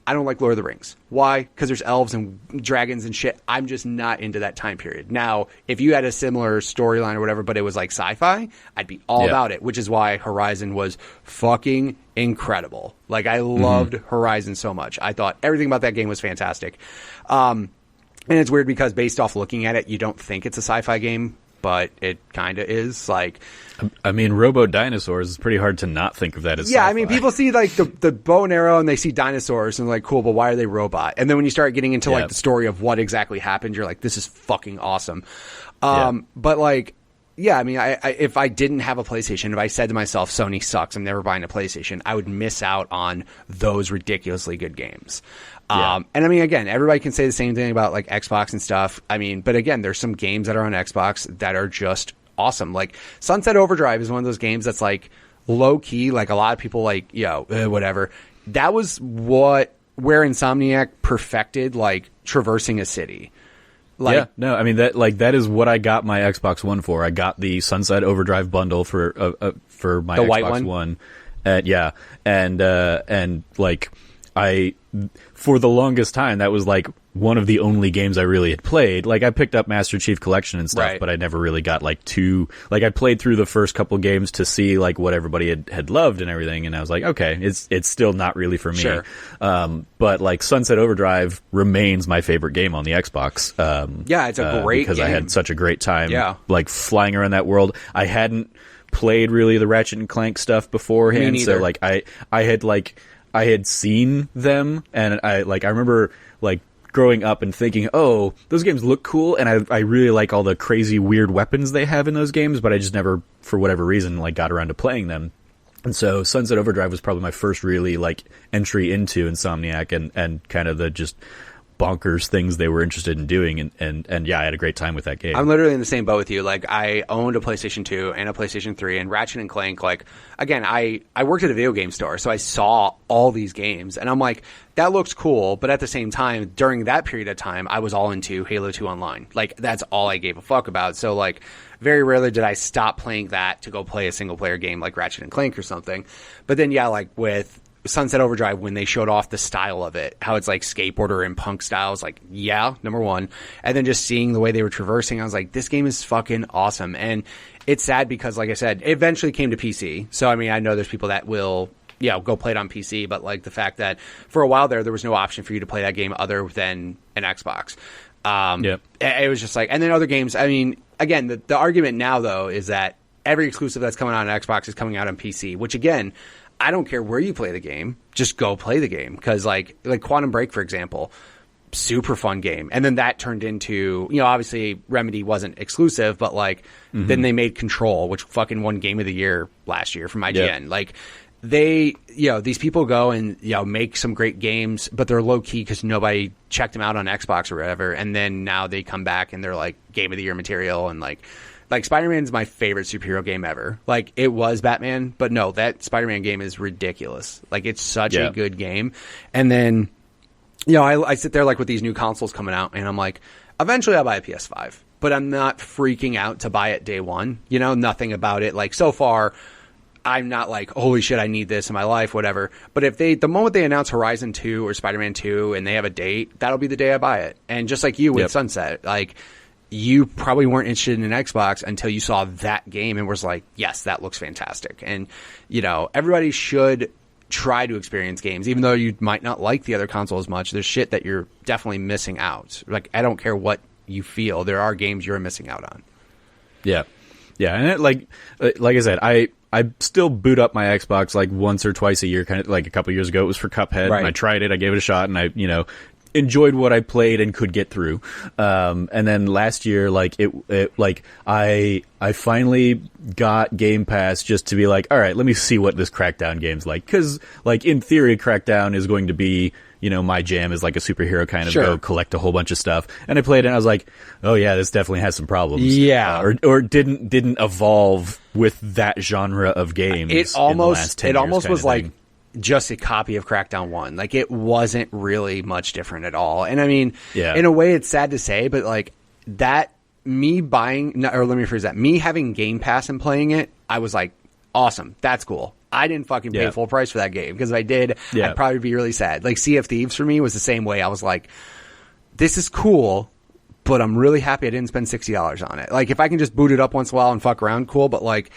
I don't like Lord of the Rings. Why? Because there's elves and dragons and shit. I'm just not into that time period. Now, if you had a similar storyline or whatever, but it was like sci-fi, I'd be all about it, which is why Horizon was fucking incredible. Like, I loved Horizon so much. I thought everything about that game was fantastic. And it's weird because based off looking at it, you don't think it's a sci-fi game, but it kind of is. Like, I mean, Robo Dinosaurs is pretty hard to not think of that as yeah, sci-fi. I mean, people see like the bow and arrow and they see dinosaurs and like, cool, but why are they robot? And then when you start getting into like the story of what exactly happened, you're like, this is fucking awesome. But like, yeah, I mean, I if I didn't have a PlayStation, if I said to myself, Sony sucks, I'm never buying a PlayStation, I would miss out on those ridiculously good games. And I mean, again, everybody can say the same thing about like Xbox and stuff. I mean, but again, there's some games that are on Xbox that are just awesome. Like Sunset Overdrive is one of those games that's like low key, like a lot of people like, whatever. That was where Insomniac perfected like traversing a city. Like, no, I mean that is what I got my Xbox One for. I got the Sunset Overdrive bundle for my the Xbox white One. And like for the longest time, that was like one of the only games I really had played. Like, I picked up Master Chief Collection and stuff, but I never really got like I played through the first couple games to see like what everybody had loved and everything, and I was like, okay, it's still not really for me. Sure. But like Sunset Overdrive remains my favorite game on the Xbox. It's a great because game. I had such a great time like flying around that world. I hadn't played really the Ratchet and Clank stuff beforehand, so like I had seen them, and I remember like growing up and thinking, oh, those games look cool, and I really like all the crazy weird weapons they have in those games, but I just never, for whatever reason, like got around to playing them. And so Sunset Overdrive was probably my first really like entry into Insomniac and kind of the just bonkers things they were interested in doing, and yeah, I had a great time with that game. I'm literally in the same boat with you. Like, I owned a PlayStation 2 and a PlayStation 3, and Ratchet and Clank, like, again, I worked at a video game store, so I saw all these games, and I'm like, that looks cool, but at the same time, during that period of time, I was all into Halo 2 Online. Like, that's all I gave a fuck about. So, like, very rarely did I stop playing that to go play a single-player game like Ratchet and Clank or something. But then, yeah, like, with Sunset Overdrive, when they showed off the style of it, how it's like skateboarder and punk styles, like, yeah, number one. And then just seeing the way they were traversing, I was like, this game is fucking awesome. And it's sad because, like I said, it eventually came to PC. So, I mean, I know there's people that will, go play it on PC, but like the fact that for a while there was no option for you to play that game other than an Xbox. It was just like, and then other games, I mean, again, the argument now, though, is that every exclusive that's coming out on Xbox is coming out on PC, which, again, I don't care where you play the game, just go play the game. Because like Quantum Break, for example, super fun game. And then that turned into, obviously Remedy wasn't exclusive, but like then they made Control, which fucking won Game of the Year last year from IGN. Like, they, these people go and, make some great games, but they're low key because nobody checked them out on Xbox or whatever. And then now they come back and they're like Game of the Year material, and like Spider-Man's my favorite superhero game ever. Like, it was Batman, but no, that Spider-Man game is ridiculous. Like, it's such a good game. And then, I sit there like with these new consoles coming out, and I'm like, eventually I'll buy a PS5, but I'm not freaking out to buy it day one. Nothing about it. Like, so far, I'm not like, holy shit, I need this in my life, whatever. But if the moment they announce Horizon 2 or Spider-Man 2 and they have a date, that'll be the day I buy it. And just like you with Sunset, like, you probably weren't interested in an Xbox until you saw that game and was like, yes, that looks fantastic. And, everybody should try to experience games, even though you might not like the other console as much. There's shit that you're definitely missing out. Like, I don't care what you feel. There are games you're missing out on. Yeah. Yeah. And it, like I said, I still boot up my Xbox like once or twice a year, kind of like a couple years ago. It was for Cuphead. Right. And I tried it. I gave it a shot, and I, enjoyed what I played and could get through. And then last year, like I finally got Game Pass just to be like, all right, let me see what this Crackdown game's like. 'Cause like in theory, Crackdown is going to be my jam is like a superhero kind of Sure. go collect a whole bunch of stuff. And I played it and I was like, oh yeah, this definitely has some problems. Yeah. Or didn't evolve with that genre of games. It in the last 10 it years almost kind was of like thing. just a copy of Crackdown 1. Like, it wasn't really much different at all. And I mean, Yeah. in a way, it's sad to say, but like that, me buying, or let me rephrase that, me having Game Pass and playing it, I was like, awesome, that's cool. I didn't fucking pay Yeah. full price for that game, because if I did, Yeah. I'd probably be really sad. Like, Sea of Thieves for me was the same way. I was like, this is cool, but I'm really happy I didn't spend $60 on it. Like, if I can just boot it up once in a while and fuck around, cool, but like,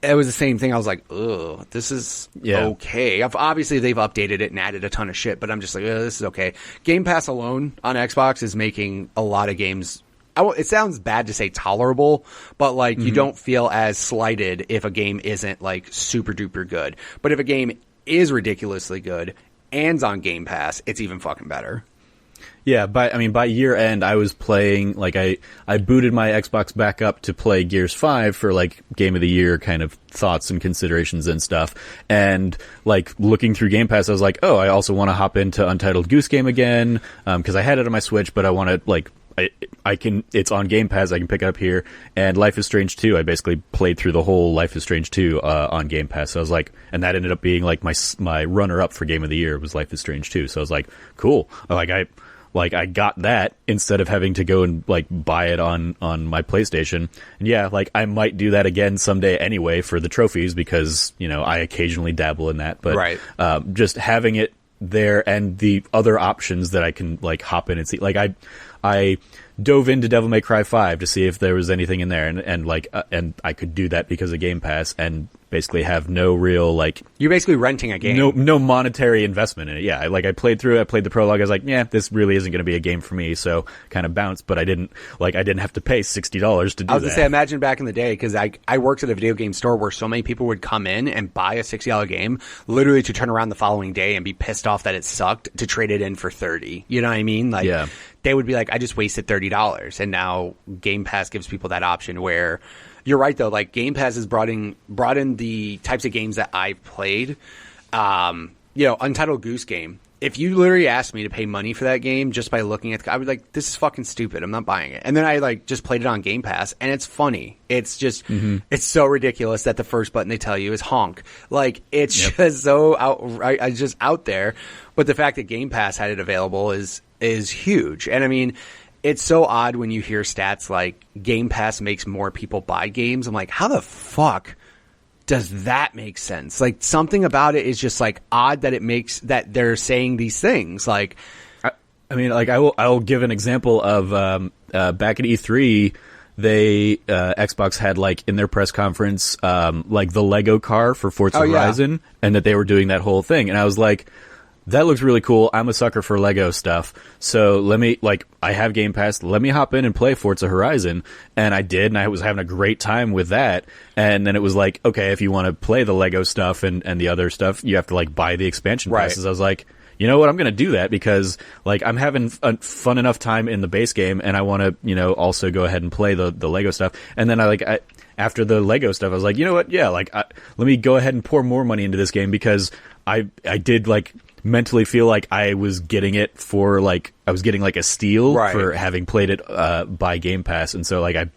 it was the same thing. I was like, ugh, this is okay. Obviously, they've updated it and added a ton of shit, but I'm just like, this is okay. Game Pass alone on Xbox is making a lot of games, it sounds bad to say tolerable, but like you don't feel as slighted if a game isn't like super duper good. But if a game is ridiculously good and's on Game Pass, it's even fucking better. Yeah, by year end, I was playing, like, I booted my Xbox back up to play Gears 5 for, like, Game of the Year kind of thoughts and considerations and stuff. And, like, looking through Game Pass, I was like, oh, I also want to hop into Untitled Goose Game again, because I had it on my Switch, but I want to, like, it's on Game Pass, I can pick it up here. And Life is Strange 2, I basically played through the whole Life is Strange 2 on Game Pass. So I was like, and that ended up being, like, my runner-up for Game of the Year was Life is Strange 2. So I was like, cool. I got that instead of having to go and like buy it on my PlayStation. And yeah, like I might do that again someday anyway for the trophies, because, I occasionally dabble in that. But Right. Just having it there and the other options that I can like hop in and see. Like I dove into Devil May Cry 5 to see if there was anything in there, and I could do that because of Game Pass and basically have no real like You're basically renting a game. no monetary investment in it. Yeah, I played through it. I played the prologue. I was like, yeah, this really isn't going to be a game for me. So kind of bounced, but I didn't have to pay $60 to do that. I was going to say, imagine back in the day, because I worked at a video game store where so many people would come in and buy a $60 game, literally to turn around the following day and be pissed off that it sucked, to trade it in for $30. You know what I mean? Like, yeah. They would be like, I just wasted $30. And now Game Pass gives people that option where, you're right though, like Game Pass has brought in the types of games that I've played. Untitled Goose Game. If you literally asked me to pay money for that game just by looking at I would like, this is fucking stupid, I'm not buying it. And then I like just played it on Game Pass, and it's funny. It's just it's so ridiculous that the first button they tell you is honk. Like, it's just so out there. But the fact that Game Pass had it available is huge. And I mean, it's so odd when you hear stats like Game Pass makes more people buy games. I'm like, how the fuck does that make sense? Like, something about it is just like odd that it makes that they're saying these things. Like, I mean, like I will give an example of back at E3, they Xbox had like in their press conference like the Lego car for Forza Horizon, and that they were doing that whole thing, and I was like, that looks really cool. I'm a sucker for Lego stuff. So I have Game Pass. Let me hop in and play Forza Horizon. And I did, and I was having a great time with that. And then it was like, okay, if you want to play the Lego stuff and the other stuff, you have to like buy the expansion passes. I was like, you know what? I'm going to do that because like I'm having a fun enough time in the base game, and I want to, also go ahead and play the Lego stuff. And then after the Lego stuff, I was like, you know what? Yeah, like let me go ahead and pour more money into this game, because I did like mentally feel like I was getting it for like I was getting like a steal for having played it by Game Pass, and so like I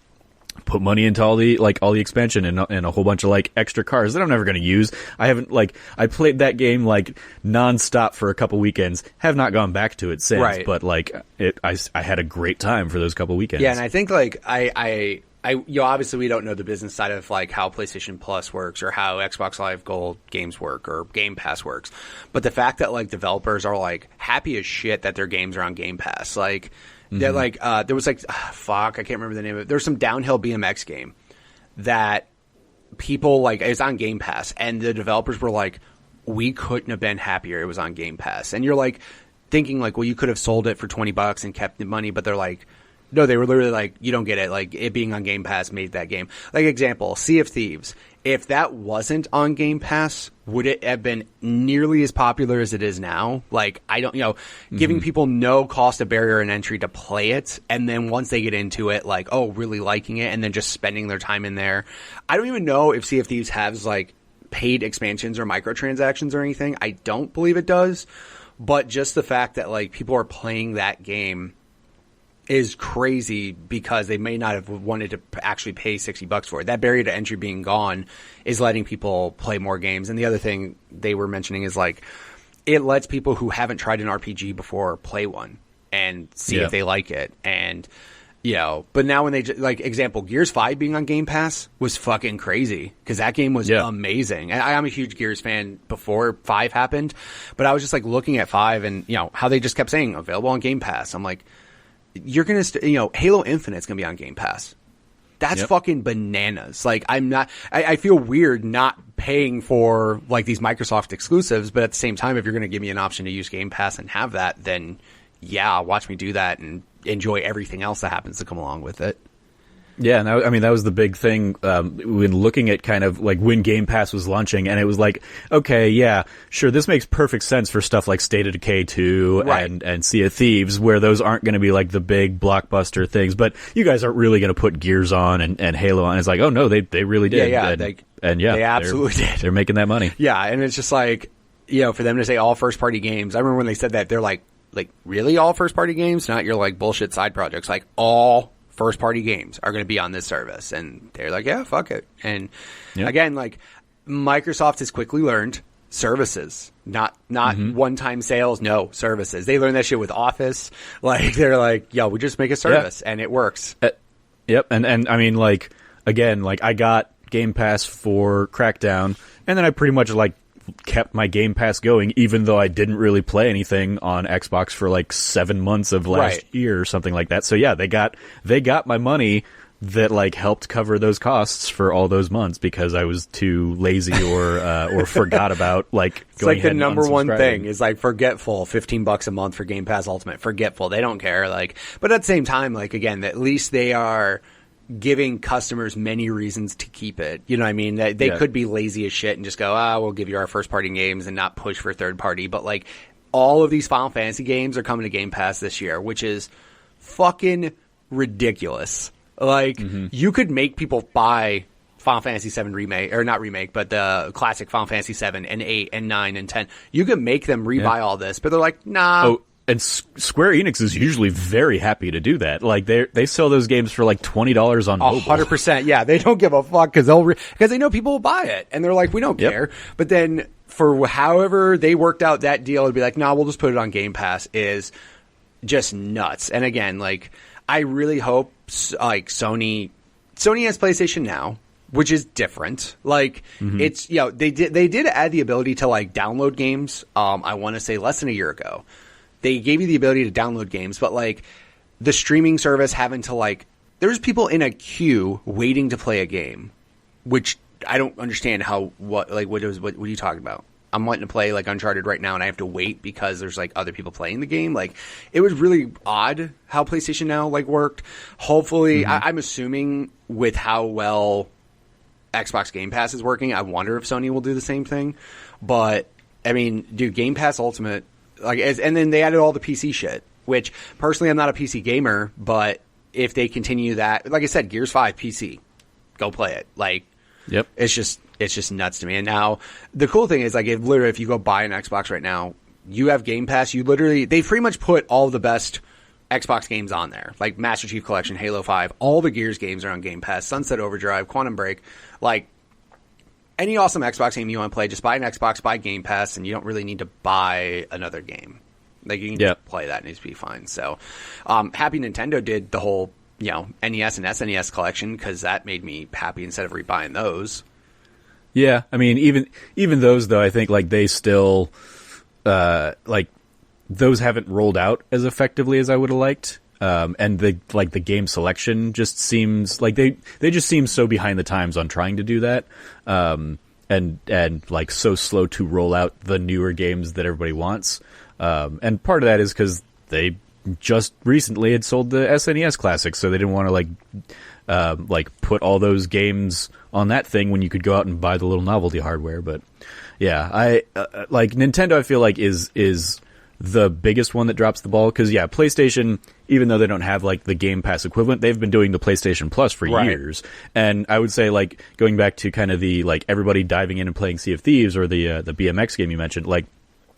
put money into all the expansion and a whole bunch of like extra cars that I'm never going to use. I played that game like nonstop for a couple weekends, have not gone back to it since, but like I had a great time for those couple weekends. Yeah, and I think like I obviously we don't know the business side of like how PlayStation Plus works or how Xbox Live Gold games work or Game Pass works, but the fact that like developers are like happy as shit that their games are on Game Pass, like they're like there was like I can't remember the name of it. There's some downhill BMX game that people like it's on Game Pass, and the developers were like, we couldn't have been happier it was on Game Pass. And you're like thinking like, well, you could have sold it for $20 and kept the money, but they're like, no, they were literally like, you don't get it. Like, it being on Game Pass made that game. Like, example, Sea of Thieves. If that wasn't on Game Pass, would it have been nearly as popular as it is now? Like, I don't, giving people no cost of barrier and entry to play it, and then once they get into it, like, oh, really liking it, and then just spending their time in there. I don't even know if Sea of Thieves has, like, paid expansions or microtransactions or anything. I don't believe it does. but just the fact that like people are playing that game is crazy because they may not have wanted to actually pay $60 for it. That barrier to entry being gone is letting people play more games. And the other thing they were mentioning is like it lets people who haven't tried an RPG before play one and see if they like it. And you know, but now when they like example, Gears 5 being on Game Pass was fucking crazy because that game was amazing. And I'm a huge Gears fan before 5 happened, but I was just like looking at 5 and you know how they just kept saying available on Game Pass. I'm like, you're gonna, Halo Infinite's gonna be on Game Pass. That's fucking bananas. Like I feel weird not paying for like these Microsoft exclusives, but at the same time, if you're gonna give me an option to use Game Pass and have that, then yeah, watch me do that and enjoy everything else that happens to come along with it. Yeah, and I mean, that was the big thing when looking at kind of like when Game Pass was launching, and it was like, okay, yeah, sure, this makes perfect sense for stuff like State of Decay 2 and Sea of Thieves, where those aren't going to be like the big blockbuster things, but you guys aren't really going to put Gears on and Halo on. It's like, oh no, they really did. Yeah, they absolutely did. They're making that money. Yeah, and it's just like, for them to say all first-party games, I remember when they said that, they're like really all first-party games? Not your like bullshit side projects, like all first-party games are going to be on this service. And they're like, yeah, fuck it. And again, like Microsoft has quickly learned services, not one-time sales, no, services. They learned that shit with Office. Like they're like, we just make a service and it works. Yep. And I mean, like, again, like I got Game Pass for Crackdown, and then I pretty much like kept my Game Pass going, even though I didn't really play anything on Xbox for like 7 months of last year or something like that. So yeah, they got my money that like helped cover those costs for all those months because I was too lazy or forgot about like it's going like the number one thing is like forgetful. $15 a month for Game Pass Ultimate, forgetful. They don't care. Like, but at the same time, like again, at least they are giving customers many reasons to keep it. You know what I mean? They could be lazy as shit and just go, we'll give you our first-party games and not push for third-party. But, like, all of these Final Fantasy games are coming to Game Pass this year, which is fucking ridiculous. Like, you could make people buy Final Fantasy VII Remake, or not remake, but the classic Final Fantasy VII and 8 and 9 and 10. You could make them rebuy all this, but they're like, nah. Oh. And Square Enix is usually very happy to do that. Like they sell those games for like $20 on mobile. 100%. Yeah, they don't give a fuck because they know people will buy it, and they're like, we don't care. But then for however they worked out that deal, it'd be like, we'll just put it on Game Pass. Is just nuts. And again, like I really hope like Sony has PlayStation Now, which is different. Like it's they did add the ability to like download games. I want to say less than a year ago. They gave you the ability to download games, but like the streaming service having to like, there's people in a queue waiting to play a game, which I don't understand what are you talking about? I'm wanting to play like Uncharted right now and I have to wait because there's like other people playing the game. Like it was really odd how PlayStation Now like worked. Hopefully, I'm assuming with how well Xbox Game Pass is working, I wonder if Sony will do the same thing. But I mean, dude, Game Pass Ultimate, and then they added all the PC shit, which personally I'm not a PC gamer, but if they continue that, like I said, Gears 5 PC, go play it. Like, it's just nuts to me. And now the cool thing is like if you go buy an Xbox right now, you have Game Pass. They pretty much put all the best Xbox games on there, like Master Chief Collection, Halo 5, all the Gears games are on Game Pass, Sunset Overdrive, Quantum Break, like. Any awesome Xbox game you want to play, just buy an Xbox, buy Game Pass, and you don't really need to buy another game. Like, you can just play that and it's be fine. So, happy Nintendo did the whole, NES and SNES collection, because that made me happy instead of rebuying those. Yeah, I mean, even those, though, I think, like, they still, those haven't rolled out as effectively as I would have liked. And the game selection just seems like they just seem so behind the times on trying to do that. And like so slow to roll out the newer games that everybody wants. And part of that is because they just recently had sold the SNES Classic, so they didn't want to put all those games on that thing when you could go out and buy the little novelty hardware. But yeah, I Nintendo, I feel like is the biggest one that drops the ball, because PlayStation, even though they don't have like the Game Pass equivalent, they've been doing the PlayStation Plus for years. And I would say, like, going back to kind of the like everybody diving in and playing Sea of Thieves or the BMX game you mentioned, like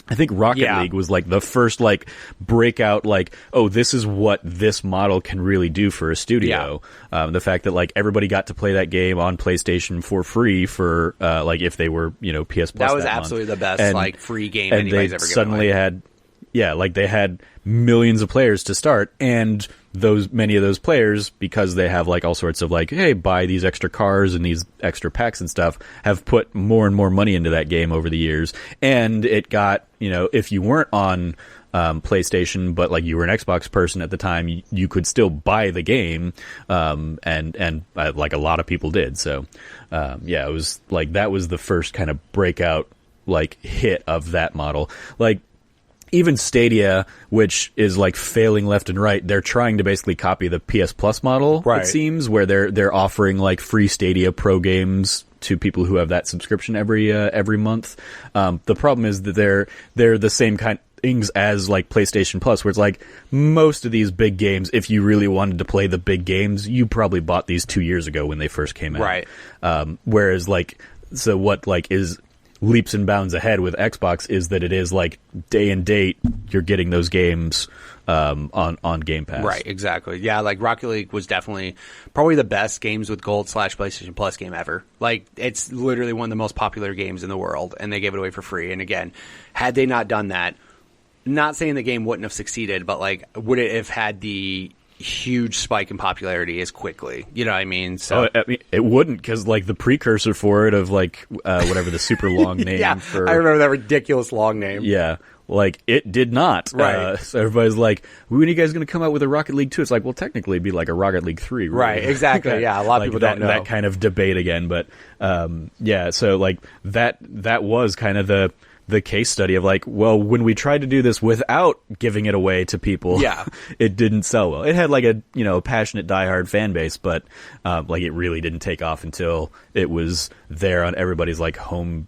I think Rocket League was like the first like breakout, like, oh, this is what this model can really do for a studio. The fact that like everybody got to play that game on PlayStation for free for like if they were, you know, PS Plus. That was absolutely the best like free game anybody's ever given suddenly away. had like they had millions of players to start, and many of those players, because they have like all sorts of like, hey, buy these extra cars and these extra packs and stuff, have put more and more money into that game over the years. And it got, you know, if you weren't on PlayStation, but like you were an Xbox person at the time, you could still buy the game, and like a lot of people did. So it was like that was the first kind of breakout like hit of that model. Like even Stadia, which is like failing left and right, they're trying to basically copy the PS Plus model, it seems, where they're offering like free Stadia Pro games to people who have that subscription every month. The problem is that they're the same kind of things as like PlayStation Plus, where it's like most of these big games, if you really wanted to play the big games, you probably bought these 2 years ago when they first came out. Whereas like, so what like is leaps and bounds ahead with Xbox is that it is like day and date you're getting those games on Game Pass. Right, exactly. Yeah, like Rocket League was definitely probably the best games with Gold / PlayStation Plus game ever. Like, it's literally one of the most popular games in the world, and they gave it away for free. And again, had they not done that, not saying the game wouldn't have succeeded, but like, would it have had the huge spike in popularity as quickly? You know what I mean? So I mean, it wouldn't, because like the precursor for it of like whatever the super long name for, I remember that ridiculous long name. Yeah, like it did not. Right. So everybody's like, when are you guys going to come out with a Rocket League 2? It's like, well, technically it'd be like a Rocket League 3. Right, exactly. Yeah, a lot of like people that, don't know. that kind of debate again. But so like that was kind of the case study of like, well, when we tried to do this without giving it away to people, it didn't sell well. It had like a, you know, passionate diehard fan base, but like it really didn't take off until it was there on everybody's like home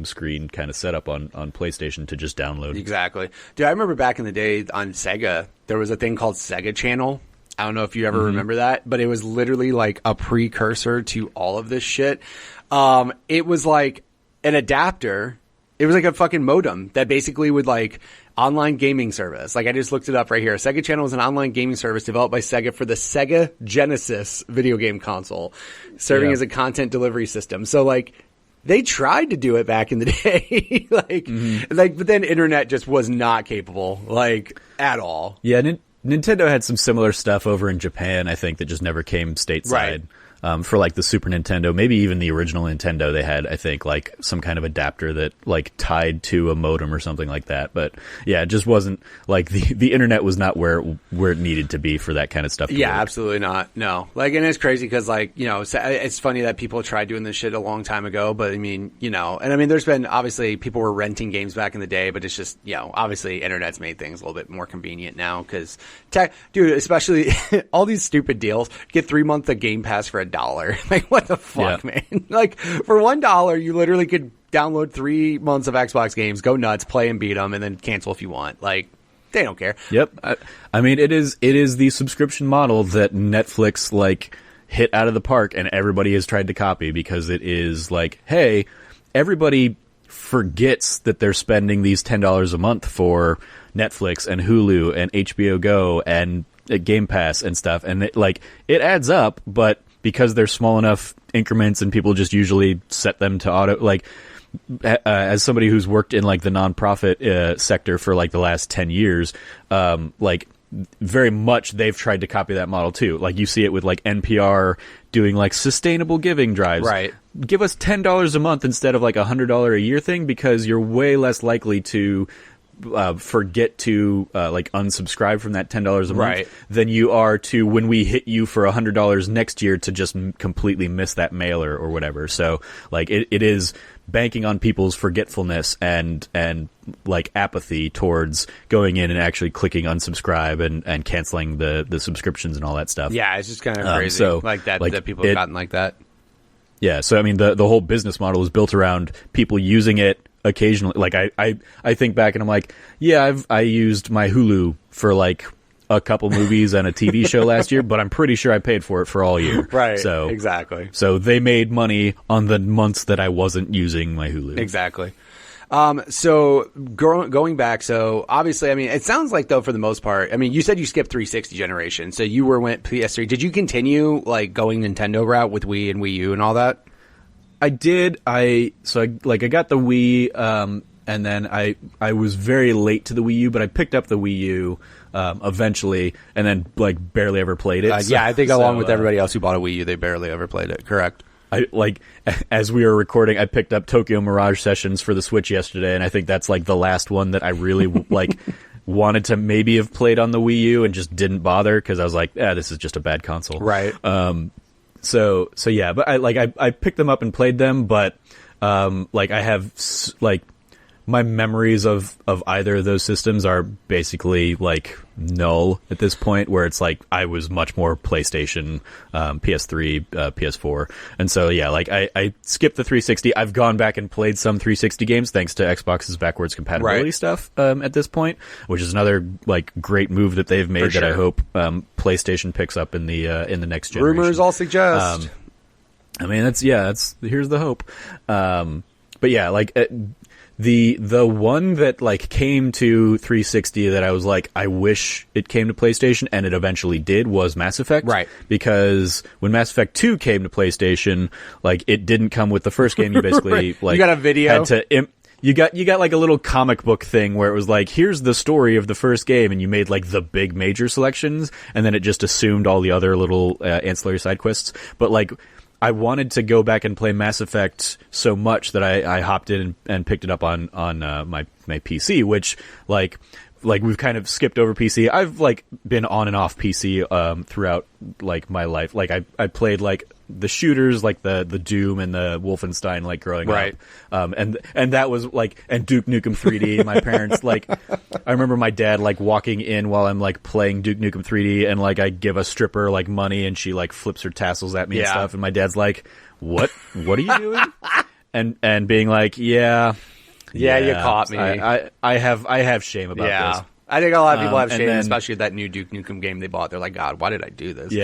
screen kind of setup on PlayStation to just download. Exactly. Dude, I remember back in the day on Sega, there was a thing called Sega Channel. I don't know if you ever remember that, but it was literally like a precursor to all of this shit. It was like an adapter. It was like a fucking modem that basically would like online gaming service. Like I just looked it up right here. Sega Channel is an online gaming service developed by Sega for the Sega Genesis video game console, serving as a content delivery system. So like they tried to do it back in the day, but then internet just was not capable, like at all. Yeah. Nintendo had some similar stuff over in Japan, I think, that just never came stateside. Right. For like the Super Nintendo, maybe even the original Nintendo, they had, I think, like some kind of adapter that like tied to a modem or something like that. But yeah, it just wasn't like the internet was not where it needed to be for that kind of stuff. Yeah, work. Absolutely not. No, like, and it's crazy because like, you know, it's funny that people tried doing this shit a long time ago, but I mean, you know, and I mean, there's been obviously people were renting games back in the day, but it's just, you know, obviously internet's made things a little bit more convenient now because dude, especially all these stupid deals, get 3 months of Game Pass for $1. Like, what the fuck, man? Like, for $1, you literally could download 3 months of Xbox games, go nuts, play and beat them, and then cancel if you want. Like, they don't care. Yep. I mean, it is the subscription model that Netflix, like, hit out of the park, and everybody has tried to copy because it is like, hey, everybody forgets that they're spending these $10 a month for Netflix and Hulu and HBO Go and Game Pass and stuff, and it adds up, but because they're small enough increments and people just usually set them to auto, like, as somebody who's worked in like the nonprofit sector for like the last 10 years, like very much they've tried to copy that model too. Like you see it with like NPR doing like sustainable giving drives. Right. Give us $10 a month instead of like $100 a year thing, because you're way less likely to forget to like unsubscribe from that $10 a month than you are to when we hit you for $100 next year to just completely miss that mailer or whatever. So like it is banking on people's forgetfulness and like apathy towards going in and actually clicking unsubscribe and canceling the subscriptions and all that stuff. Yeah, it's just kind of crazy like that people have gotten like that. Yeah, so I mean the whole business model is built around people using it occasionally. Like I think back and I'm like, yeah, I used my Hulu for like a couple movies and a TV show last year, but I'm pretty sure I paid for it for all year. Right. So exactly. So they made money on the months that I wasn't using my Hulu. Exactly. So going back, so obviously, I mean, it sounds like though for the most part, I mean, you said you skipped 360 generation, so you went PS3. Did you continue like going Nintendo route with Wii and Wii U and all that? I did. I got the Wii, and then I was very late to the Wii U, but I picked up the Wii U eventually, and then like barely ever played it. Yeah, I think along with everybody else who bought a Wii U, they barely ever played it. Correct. As we were recording, I picked up Tokyo Mirage Sessions for the Switch yesterday, and I think that's like the last one that I really like wanted to maybe have played on the Wii U and just didn't bother because I was like, this is just a bad console. Right. So yeah, but I picked them up and played them, but like I have like my memories of either of those systems are basically like null at this point, where it's like I was much more PlayStation, PS3, PS4. And so, yeah, like I skipped the 360. I've gone back and played some 360 games thanks to Xbox's backwards compatibility stuff at this point, which is another like great move that they've made that I hope PlayStation picks up in the next generation. Rumors all suggest. I mean, that's here's the hope. But yeah, like the one that like came to 360 that I was like, I wish it came to PlayStation, and it eventually did, was Mass Effect. Right. Because when Mass Effect 2 came to PlayStation, like it didn't come with the first game. You basically right. like you got a video. Had to you got like a little comic book thing where it was like, here's the story of the first game, and you made like the big major selections, and then it just assumed all the other little ancillary side quests. But like, I wanted to go back and play Mass Effect so much that I hopped in and picked it up on my PC, which like we've kind of skipped over PC. I've like been on and off PC throughout like my life. Like I played like the shooters, like the Doom and the Wolfenstein, like growing up. And that was like, and Duke Nukem 3D. My parents like, I remember my dad like walking in while I'm like playing Duke Nukem 3D, and like I give a stripper like money, and she like flips her tassels at me and stuff, and my dad's like, what are you doing? and being like, yeah, you caught me. I have shame about this. I think a lot of people have shame, especially that new Duke Nukem game they bought. They're like, God, why did I do this?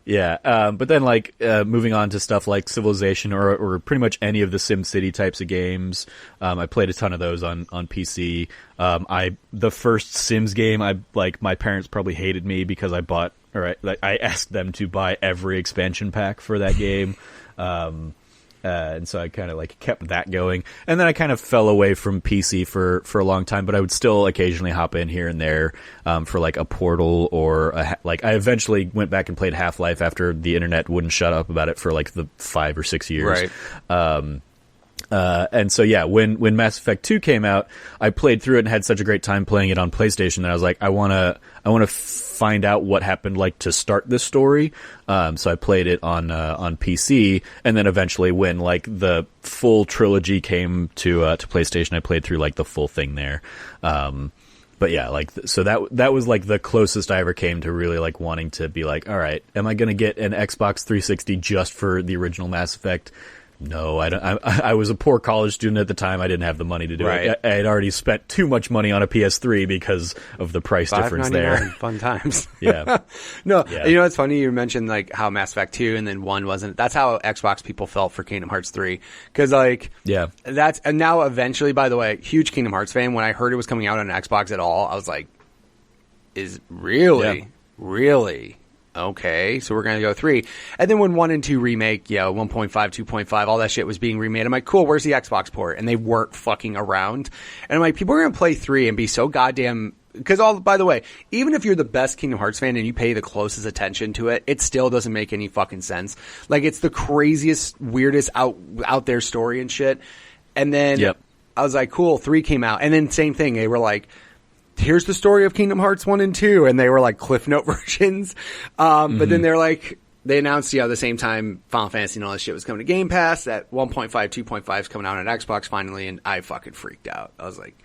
Yeah, but then like moving on to stuff like Civilization or pretty much any of the SimCity types of games, I played a ton of those on PC. The first Sims game, my parents probably hated me because I asked them to buy every expansion pack for that game. And so I kind of like kept that going, and then I kind of fell away from PC for a long time, but I would still occasionally hop in here and there for like a Portal or I eventually went back and played Half-Life after the internet wouldn't shut up about it for like the 5 or 6 years. Right. And so yeah, when Mass Effect 2 came out, I played through it and had such a great time playing it on PlayStation that I was like, I want to find out what happened like to start this story. So I played it on PC, and then eventually when like the full trilogy came to PlayStation, I played through like the full thing there. But yeah, like so that was like the closest I ever came to really like wanting to be like, all right, am I going to get an Xbox 360 just for the original Mass Effect? No, I don't. I was a poor college student at the time. I didn't have the money to do it. I had already spent too much money on a PS3 because of the price difference there. Fun times. Yeah. You know, it's funny you mentioned like how Mass Effect 2 and then 1 wasn't. That's how Xbox people felt for Kingdom Hearts 3. Because like, and now eventually, by the way, huge Kingdom Hearts fan. When I heard it was coming out on Xbox at all, I was like, is really? Okay, so we're going to go 3. And then when 1 and 2 remake, 1.5, 2.5, all that shit was being remade. I'm like, cool, where's the Xbox port? And they weren't fucking around. And I'm like, people are going to play 3 and be so goddamn... Because, by the way, even if you're the best Kingdom Hearts fan and you pay the closest attention to it, it still doesn't make any fucking sense. Like, it's the craziest, weirdest out there story and shit. And then I was like, cool, 3 came out. And then same thing, they were like... Here's the story of Kingdom Hearts 1 and 2, and they were like Cliff Note versions. But then they're like, they announced, the same time Final Fantasy and all this shit was coming to Game Pass, that 1.5, 2.5 is coming out on Xbox finally, and I fucking freaked out. I was like,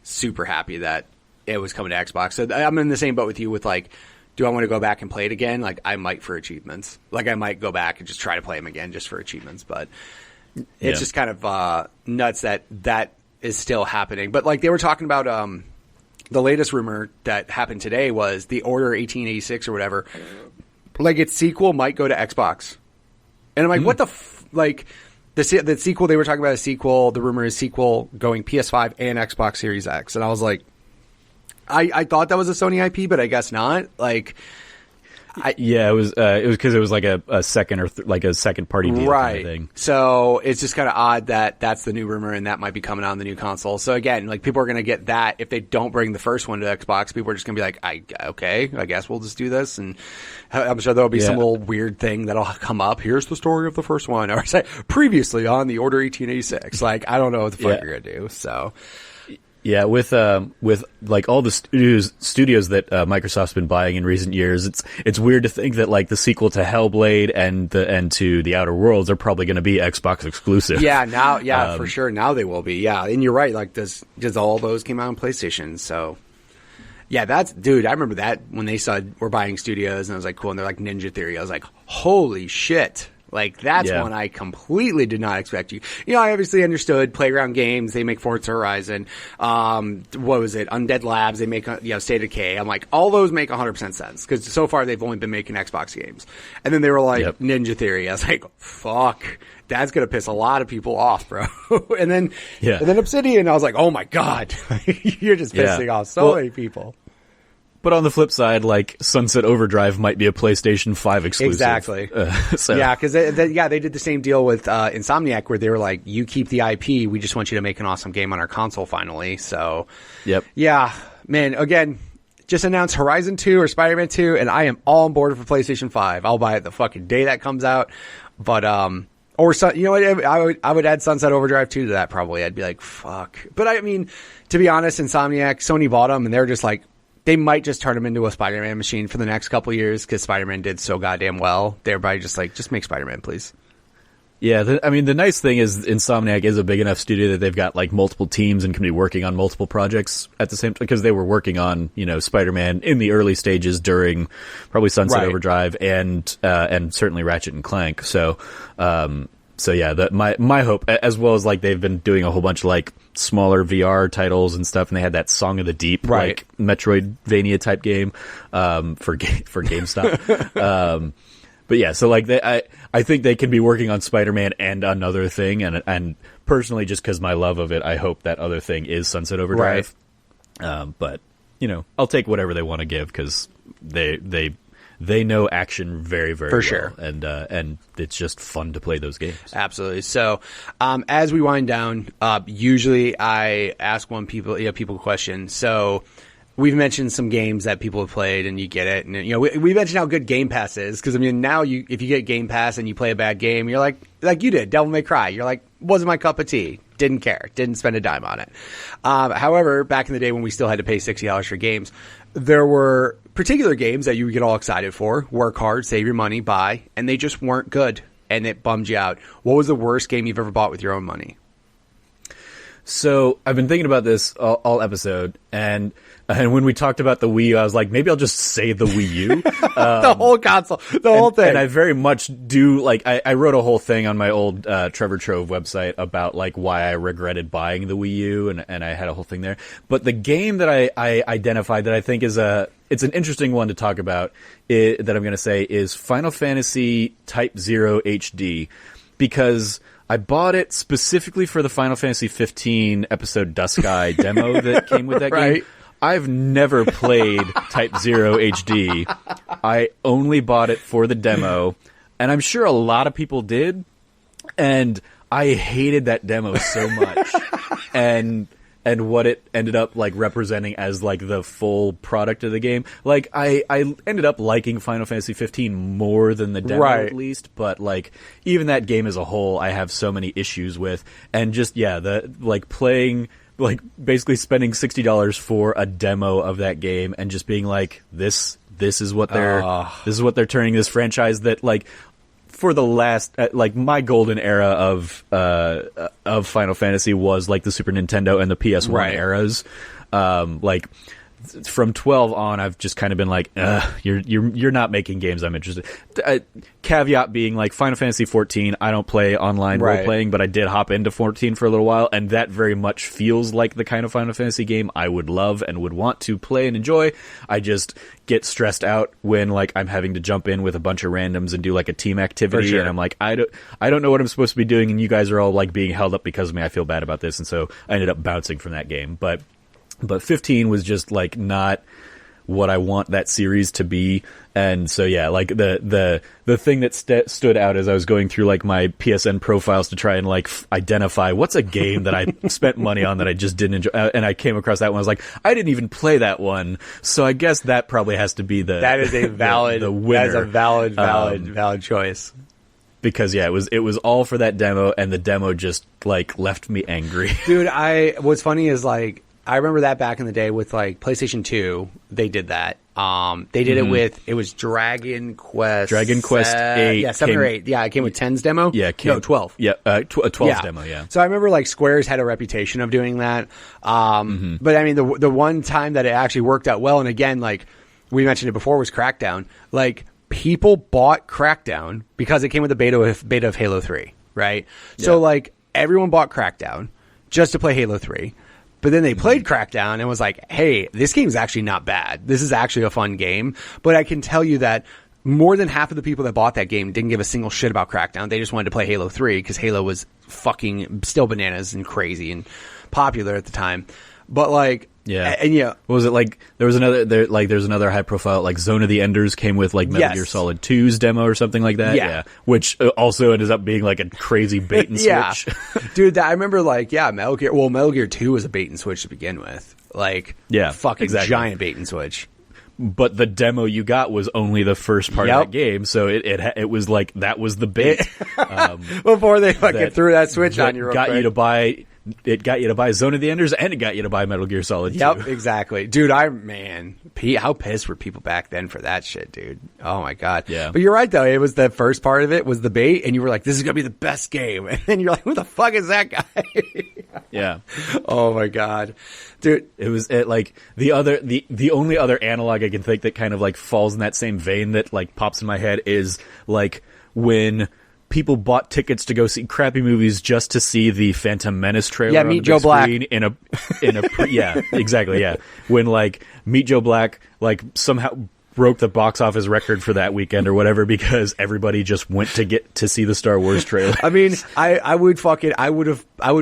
super happy that it was coming to Xbox. So I'm in the same boat with you with like, do I want to go back and play it again? Like, I might for achievements. Like, I might go back and just try to play them again just for achievements, but it's just kind of nuts that is still happening. But like, they were talking about, the latest rumor that happened today was the Order 1886 or whatever, like its sequel might go to Xbox. And I'm like, what the like, The sequel, they were talking about a sequel. The rumor is sequel going PS5 and Xbox Series X. And I was like, I thought that was a Sony IP, but I guess not. Like, it was because it was like a second or like a second party deal right. kind of thing. So it's just kind of odd that that's the new rumor and that might be coming out on the new console. So again, like people are going to get that if they don't bring the first one to Xbox. People are just going to be like, okay, I guess we'll just do this. And I'm sure there'll be some little weird thing that'll come up. Here's the story of the first one, or say previously on the Order 1886. Like I don't know what the fuck you're gonna do. So. Yeah, with like all the studios that Microsoft's been buying in recent years, it's weird to think that like the sequel to Hellblade and to The Outer Worlds are probably going to be Xbox exclusive. Yeah, now, for sure, now they will be. Yeah, and you're right. Like, does all those came out on PlayStation? So, yeah, dude. I remember that when they said we're buying studios, and I was like, cool. And they're like Ninja Theory. I was like, holy shit. Like, that's one I completely did not expect you. You know, I obviously understood Playground Games. They make Forza Horizon. What was it? Undead Labs. They make, State of Decay. I'm like, all those make 100% sense. Because so far they've only been making Xbox games. And then they were like, Ninja Theory. I was like, fuck. That's going to piss a lot of people off, bro. and then Obsidian. I was like, oh my God. You're just pissing off so many people. But on the flip side, like Sunset Overdrive might be a PlayStation 5 exclusive. Exactly. Yeah, because they did the same deal with Insomniac, where they were like, "You keep the IP, we just want you to make an awesome game on our console." Finally, so yeah, man. Again, just announced Horizon 2 or Spider-Man 2, and I am all on board for PlayStation 5. I'll buy it the fucking day that comes out. But or you know what? I would add Sunset Overdrive 2 to that probably. I'd be like, fuck. But I mean, to be honest, Insomniac, Sony bought them, and they're just like. They might just turn him into a Spider-Man machine for the next couple of years because Spider-Man did so goddamn well. They're probably just like, just make Spider-Man, please. Yeah, the nice thing is Insomniac is a big enough studio that they've got like multiple teams and can be working on multiple projects at the same time, because they were working on, Spider-Man in the early stages during probably Sunset Overdrive and certainly Ratchet and Clank. So yeah, my hope, as well as like they've been doing a whole bunch of like smaller VR titles and stuff, and they had that Song of the Deep, like Metroidvania type game for GameStop. But yeah, so like I think they can be working on Spider-Man and another thing, and personally, just because my love of it, I hope that other thing is Sunset Overdrive. But I'll take whatever they want to give because they know action very, very well. For sure. And it's just fun to play those games. Absolutely. So, as we wind down, usually I ask people a question. So, we've mentioned some games that people have played and you get it. And, we mentioned how good Game Pass is. Cause I mean, now if you get Game Pass and you play a bad game, you're like you did, Devil May Cry. You're like, wasn't my cup of tea. Didn't care. Didn't spend a dime on it. However, back in the day when we still had to pay $60 for games, there were particular games that you would get all excited for, work hard, save your money, buy, and they just weren't good, and it bummed you out. What was the worst game you've ever bought with your own money? So I've been thinking about this all episode, and when we talked about the Wii U, I was like, maybe I'll just say the Wii U. The whole console, the whole thing. And I very much do, like, I wrote a whole thing on my old Trevor Trove website about, like, why I regretted buying the Wii U, and I had a whole thing there. But the game that I identified that I think is it's an interesting one to talk about, that I'm going to say, is Final Fantasy Type 0 HD, because I bought it specifically for the Final Fantasy 15 episode Dusky demo that came with that game. I've never played Type 0 HD. I only bought it for the demo, and I'm sure a lot of people did, and I hated that demo so much. and what it ended up like representing as like the full product of the game. Like I ended up liking Final Fantasy 15 more than the demo at least, but like even that game as a whole I have so many issues with, and just the like playing, like basically spending $60 for a demo of that game and just being like, this is what they're turning this franchise that, like, for the last, like, my golden era of Final Fantasy was like the Super Nintendo and the PS1 eras. Like from 12 on, I've just kind of been like, you're not making games I'm interested. Caveat being like Final Fantasy 14, I don't play online role playing, but I did hop into 14 for a little while, and that very much feels like the kind of Final Fantasy game I would love and would want to play and enjoy. I just get stressed out when like I'm having to jump in with a bunch of randoms and do like a team activity, and I'm like, I don't know what I'm supposed to be doing, and you guys are all like being held up because of me. I feel bad about this, and so I ended up bouncing from that game. But 15 was just like not what I want that series to be. And so yeah, like the thing that stood out as I was going through like my PSN profiles to try and like identify what's a game that I spent money on that I just didn't enjoy, and I came across that one. I was like, I didn't even play that one, so I guess that probably has to be that is a valid the winner. That is a valid choice. Because yeah, it was all for that demo, and the demo just like left me angry. Dude, what's funny is like I remember that back in the day with like PlayStation 2, they did that. They did it was Dragon Quest 8. Yeah, 7 or 8. Yeah, it came with 10's demo. Yeah, 12. Yeah, 12's demo, yeah. So I remember like Square's had a reputation of doing that. But I mean, the one time that it actually worked out well, and again, like we mentioned it before, was Crackdown. Like people bought Crackdown because it came with the beta of Halo 3, right? Yeah. So like everyone bought Crackdown just to play Halo 3. But then they played Crackdown and was like, hey, this game's actually not bad. This is actually a fun game. But I can tell you that more than half of the people that bought that game didn't give a single shit about Crackdown. They just wanted to play Halo 3 because Halo was fucking still bananas and crazy and popular at the time. But like, yeah, and yeah, what was it like? There's another high profile like Zone of the Enders came with like Metal Gear Solid 2's demo or something like that. Yeah. Which also ended up being like a crazy bait and switch. Dude, I remember like Metal Gear 2 was a bait and switch to begin with. Like fucking giant bait and switch. But the demo you got was only the first part of that game, so it was like that was the bait before they fucking threw that switch on you. Real quick. It got you to buy Zone of the Enders, and it got you to buy Metal Gear Solid 2. Yep, exactly. Dude, how pissed were people back then for that shit, dude? Oh my god. Yeah. But you're right though, it was the first part of it was the bait, and you were like, this is gonna be the best game. And then you're like, who the fuck is that guy? Yeah. Oh my god. Dude. It was like the only other analog I can think that kind of like falls in that same vein that like pops in my head is like when people bought tickets to go see crappy movies just to see the Phantom Menace trailer. Yeah, Meet Joe Black yeah, exactly. Yeah, when like Meet Joe Black like somehow broke the box office record for that weekend or whatever because everybody just went to get to see the Star Wars trailer. I mean, I would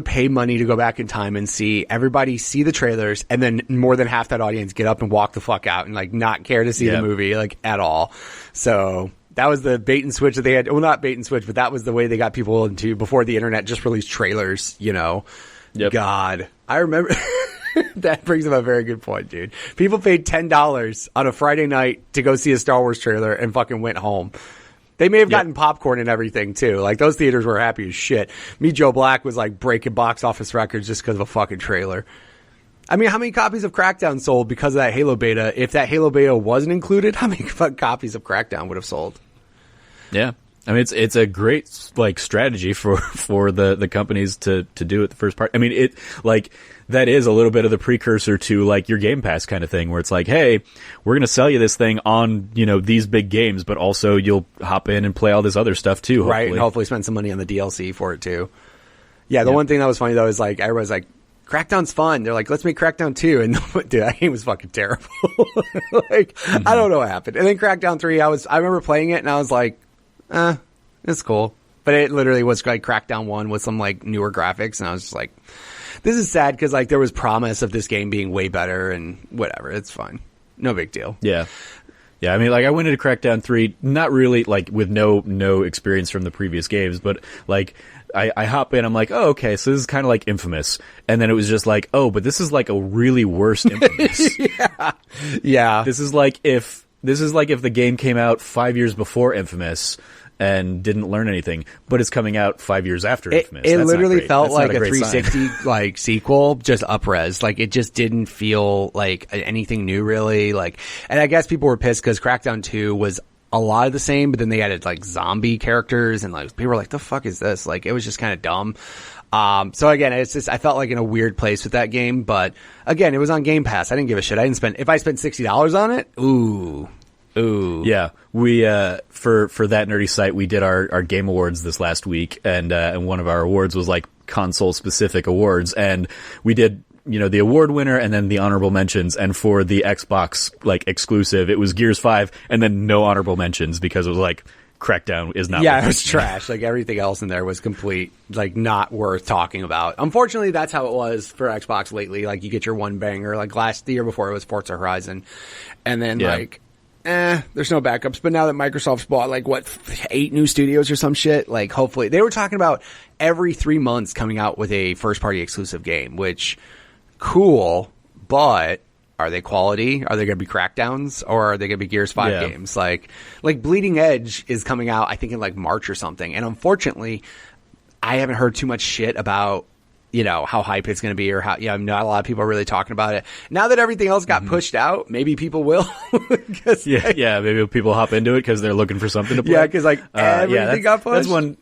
pay money to go back in time and see everybody see the trailers, and then more than half that audience get up and walk the fuck out and like not care to see the movie like at all. So that was the bait and switch that they had. Well, not bait and switch, but that was the way they got people into before the internet just released trailers, you know. Yep. God, I remember. That brings up a very good point, dude. People paid $10 on a Friday night to go see a Star Wars trailer and fucking went home. They may have gotten popcorn and everything too. Like those theaters were happy as shit. Meet Joe Black was like breaking box office records just because of a fucking trailer. I mean, how many copies of Crackdown sold because of that Halo beta? If that Halo beta wasn't included, how many copies of Crackdown would have sold? Yeah. I mean, it's a great like strategy for the companies to do it the first part. I mean, it like that is a little bit of the precursor to like your Game Pass kind of thing, where it's like, hey, we're going to sell you this thing on these big games, but also you'll hop in and play all this other stuff too, hopefully. Right? And hopefully spend some money on the DLC for it too. Yeah, the one thing that was funny though is like everybody's like, Crackdown's fun. They're like, let's make Crackdown 2. And dude, that game was fucking terrible. Like, I don't know what happened. And then Crackdown 3, I remember playing it and I was like, it's cool. But it literally was like Crackdown 1 with some like newer graphics. And I was just like, this is sad because like there was promise of this game being way better and whatever. It's fine. No big deal. Yeah. Yeah, I mean, like, I went into Crackdown 3, not really, like, with no experience from the previous games, but, like, I hop in, I'm like, oh, okay, so this is kind of like Infamous. And then it was just like, oh, but this is like a really worse Infamous. Yeah. This is like if the game came out 5 years before Infamous and didn't learn anything, but it's coming out 5 years after Infamous. It literally felt like a 360 like sequel, just up-res. Like it just didn't feel like anything new really. Like, and I guess people were pissed because Crackdown 2 was a lot of the same, but then they added like zombie characters and like people were like, the fuck is this? Like it was just kind of dumb. So again, it's just, I felt like in a weird place with that game, but again, it was on Game Pass. I didn't give a shit. If I spent $60 on it, ooh. Yeah, we for that nerdy site, we did our game awards this last week, and one of our awards was like console specific awards, and we did, you know, the award winner and then the honorable mentions, and for the Xbox like exclusive, it was Gears 5, and then no honorable mentions because it was like Crackdown is not. Yeah, it was trash. Like everything else in there was complete, like not worth talking about. Unfortunately, that's how it was for Xbox lately. Like you get your one banger. Like the year before it was Forza Horizon, and then there's no backups. But now that Microsoft's bought 8 new studios or some shit, like hopefully they were talking about every 3 months coming out with a first party exclusive game, which cool, but are they quality? Are they going to be Crackdowns, or are they going to be Gears 5 games? Like Bleeding Edge is coming out, I think in like March or something. And unfortunately, I haven't heard too much shit about, you know, how hype it's going to be, or how, not a lot of people are really talking about it. Now that everything else got pushed out, maybe people will. Maybe people hop into it because they're looking for something to play. Yeah, because everything got pushed. That's one.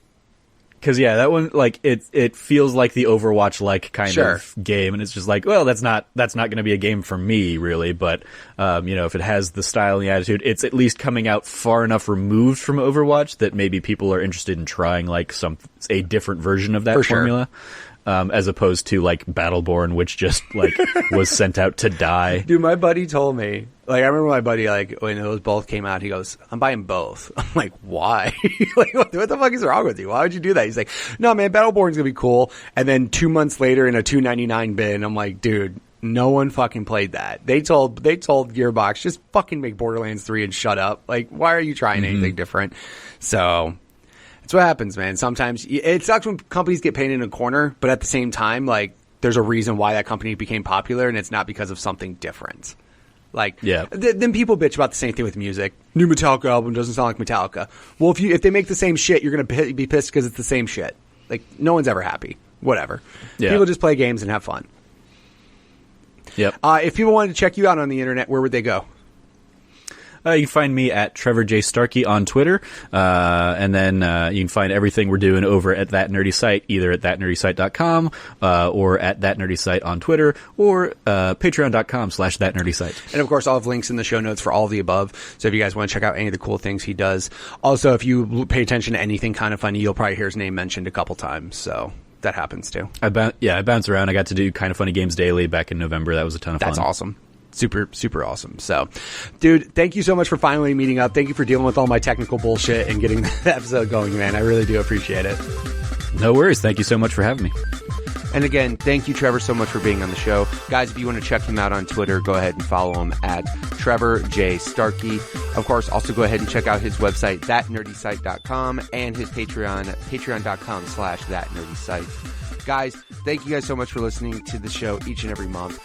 Because that one, like it feels like the Overwatch kind of game, and it's just like, well, that's not going to be a game for me, really. But if it has the style and the attitude, it's at least coming out far enough removed from Overwatch that maybe people are interested in trying like a different version of that formula. As opposed to like Battleborn, which just like was sent out to die. Dude, my buddy told me, like, I remember my buddy, like, when those both came out, he goes, I'm buying both. I'm like, why? Like, what the fuck is wrong with you? Why would you do that? He's like, no, man, Battleborn's gonna be cool. And then 2 months later in a $2.99 bin, I'm like, dude, no one fucking played that. They told Gearbox, just fucking make Borderlands 3 and shut up. Like, why are you trying anything different? So that's what happens, man. Sometimes it sucks when companies get painted in a corner, but at the same time, like, there's a reason why that company became popular, and it's not because of something different. Like, then people bitch about the same thing with music. New Metallica album doesn't sound like Metallica. Well, if they make the same shit, you're gonna be pissed because it's the same shit. Like, no one's ever happy. Whatever. Yeah. People just play games and have fun. Yep. If people wanted to check you out on the internet, where would they go? You can find me at Trevor J. Starkey on Twitter, and then you can find everything we're doing over at That Nerdy Site, either at thatnerdysite.com or at That Nerdy Site on Twitter, or patreon.com/thatnerdysite. And of course, I'll have links in the show notes for all of the above, so if you guys want to check out any of the cool things he does. Also, if you pay attention to anything kind of funny, you'll probably hear his name mentioned a couple times, so that happens too. I bounce around. I got to do Kind of Funny Games Daily back in November. That was a ton of fun. That's awesome. Super, super awesome. So, dude, thank you so much for finally meeting up. Thank you for dealing with all my technical bullshit and getting the episode going, man. I really do appreciate it. No worries. Thank you so much for having me. And again, thank you, Trevor, so much for being on the show. Guys, if you want to check him out on Twitter, go ahead and follow him at Trevor J. Starkey. Of course, also go ahead and check out his website, thatnerdysite.com, and his Patreon, patreon.com/thatnerdysite. Guys, thank you guys so much for listening to the show each and every month.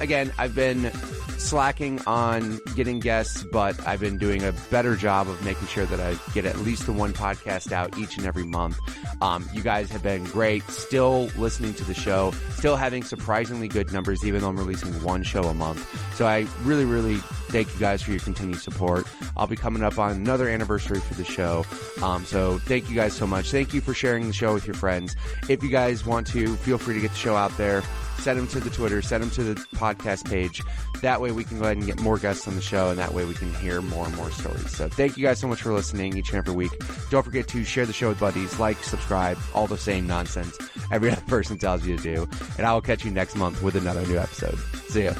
Again, I've been slacking on getting guests, but I've been doing a better job of making sure that I get at least the one podcast out each and every month. You guys have been great, still listening to the show, still having surprisingly good numbers, even though I'm releasing one show a month. So I really, really thank you guys for your continued support. I'll be coming up on another anniversary for the show. So thank you guys so much. Thank you for sharing the show with your friends. If you guys want to, feel free to get the show out there. Send them to the Twitter, send them to the podcast page. That way we can go ahead and get more guests on the show, and that way we can hear more and more stories. So thank you guys so much for listening each and every week. Don't forget to share the show with buddies, like, subscribe, all the same nonsense every other person tells you to do. And I will catch you next month with another new episode. See ya.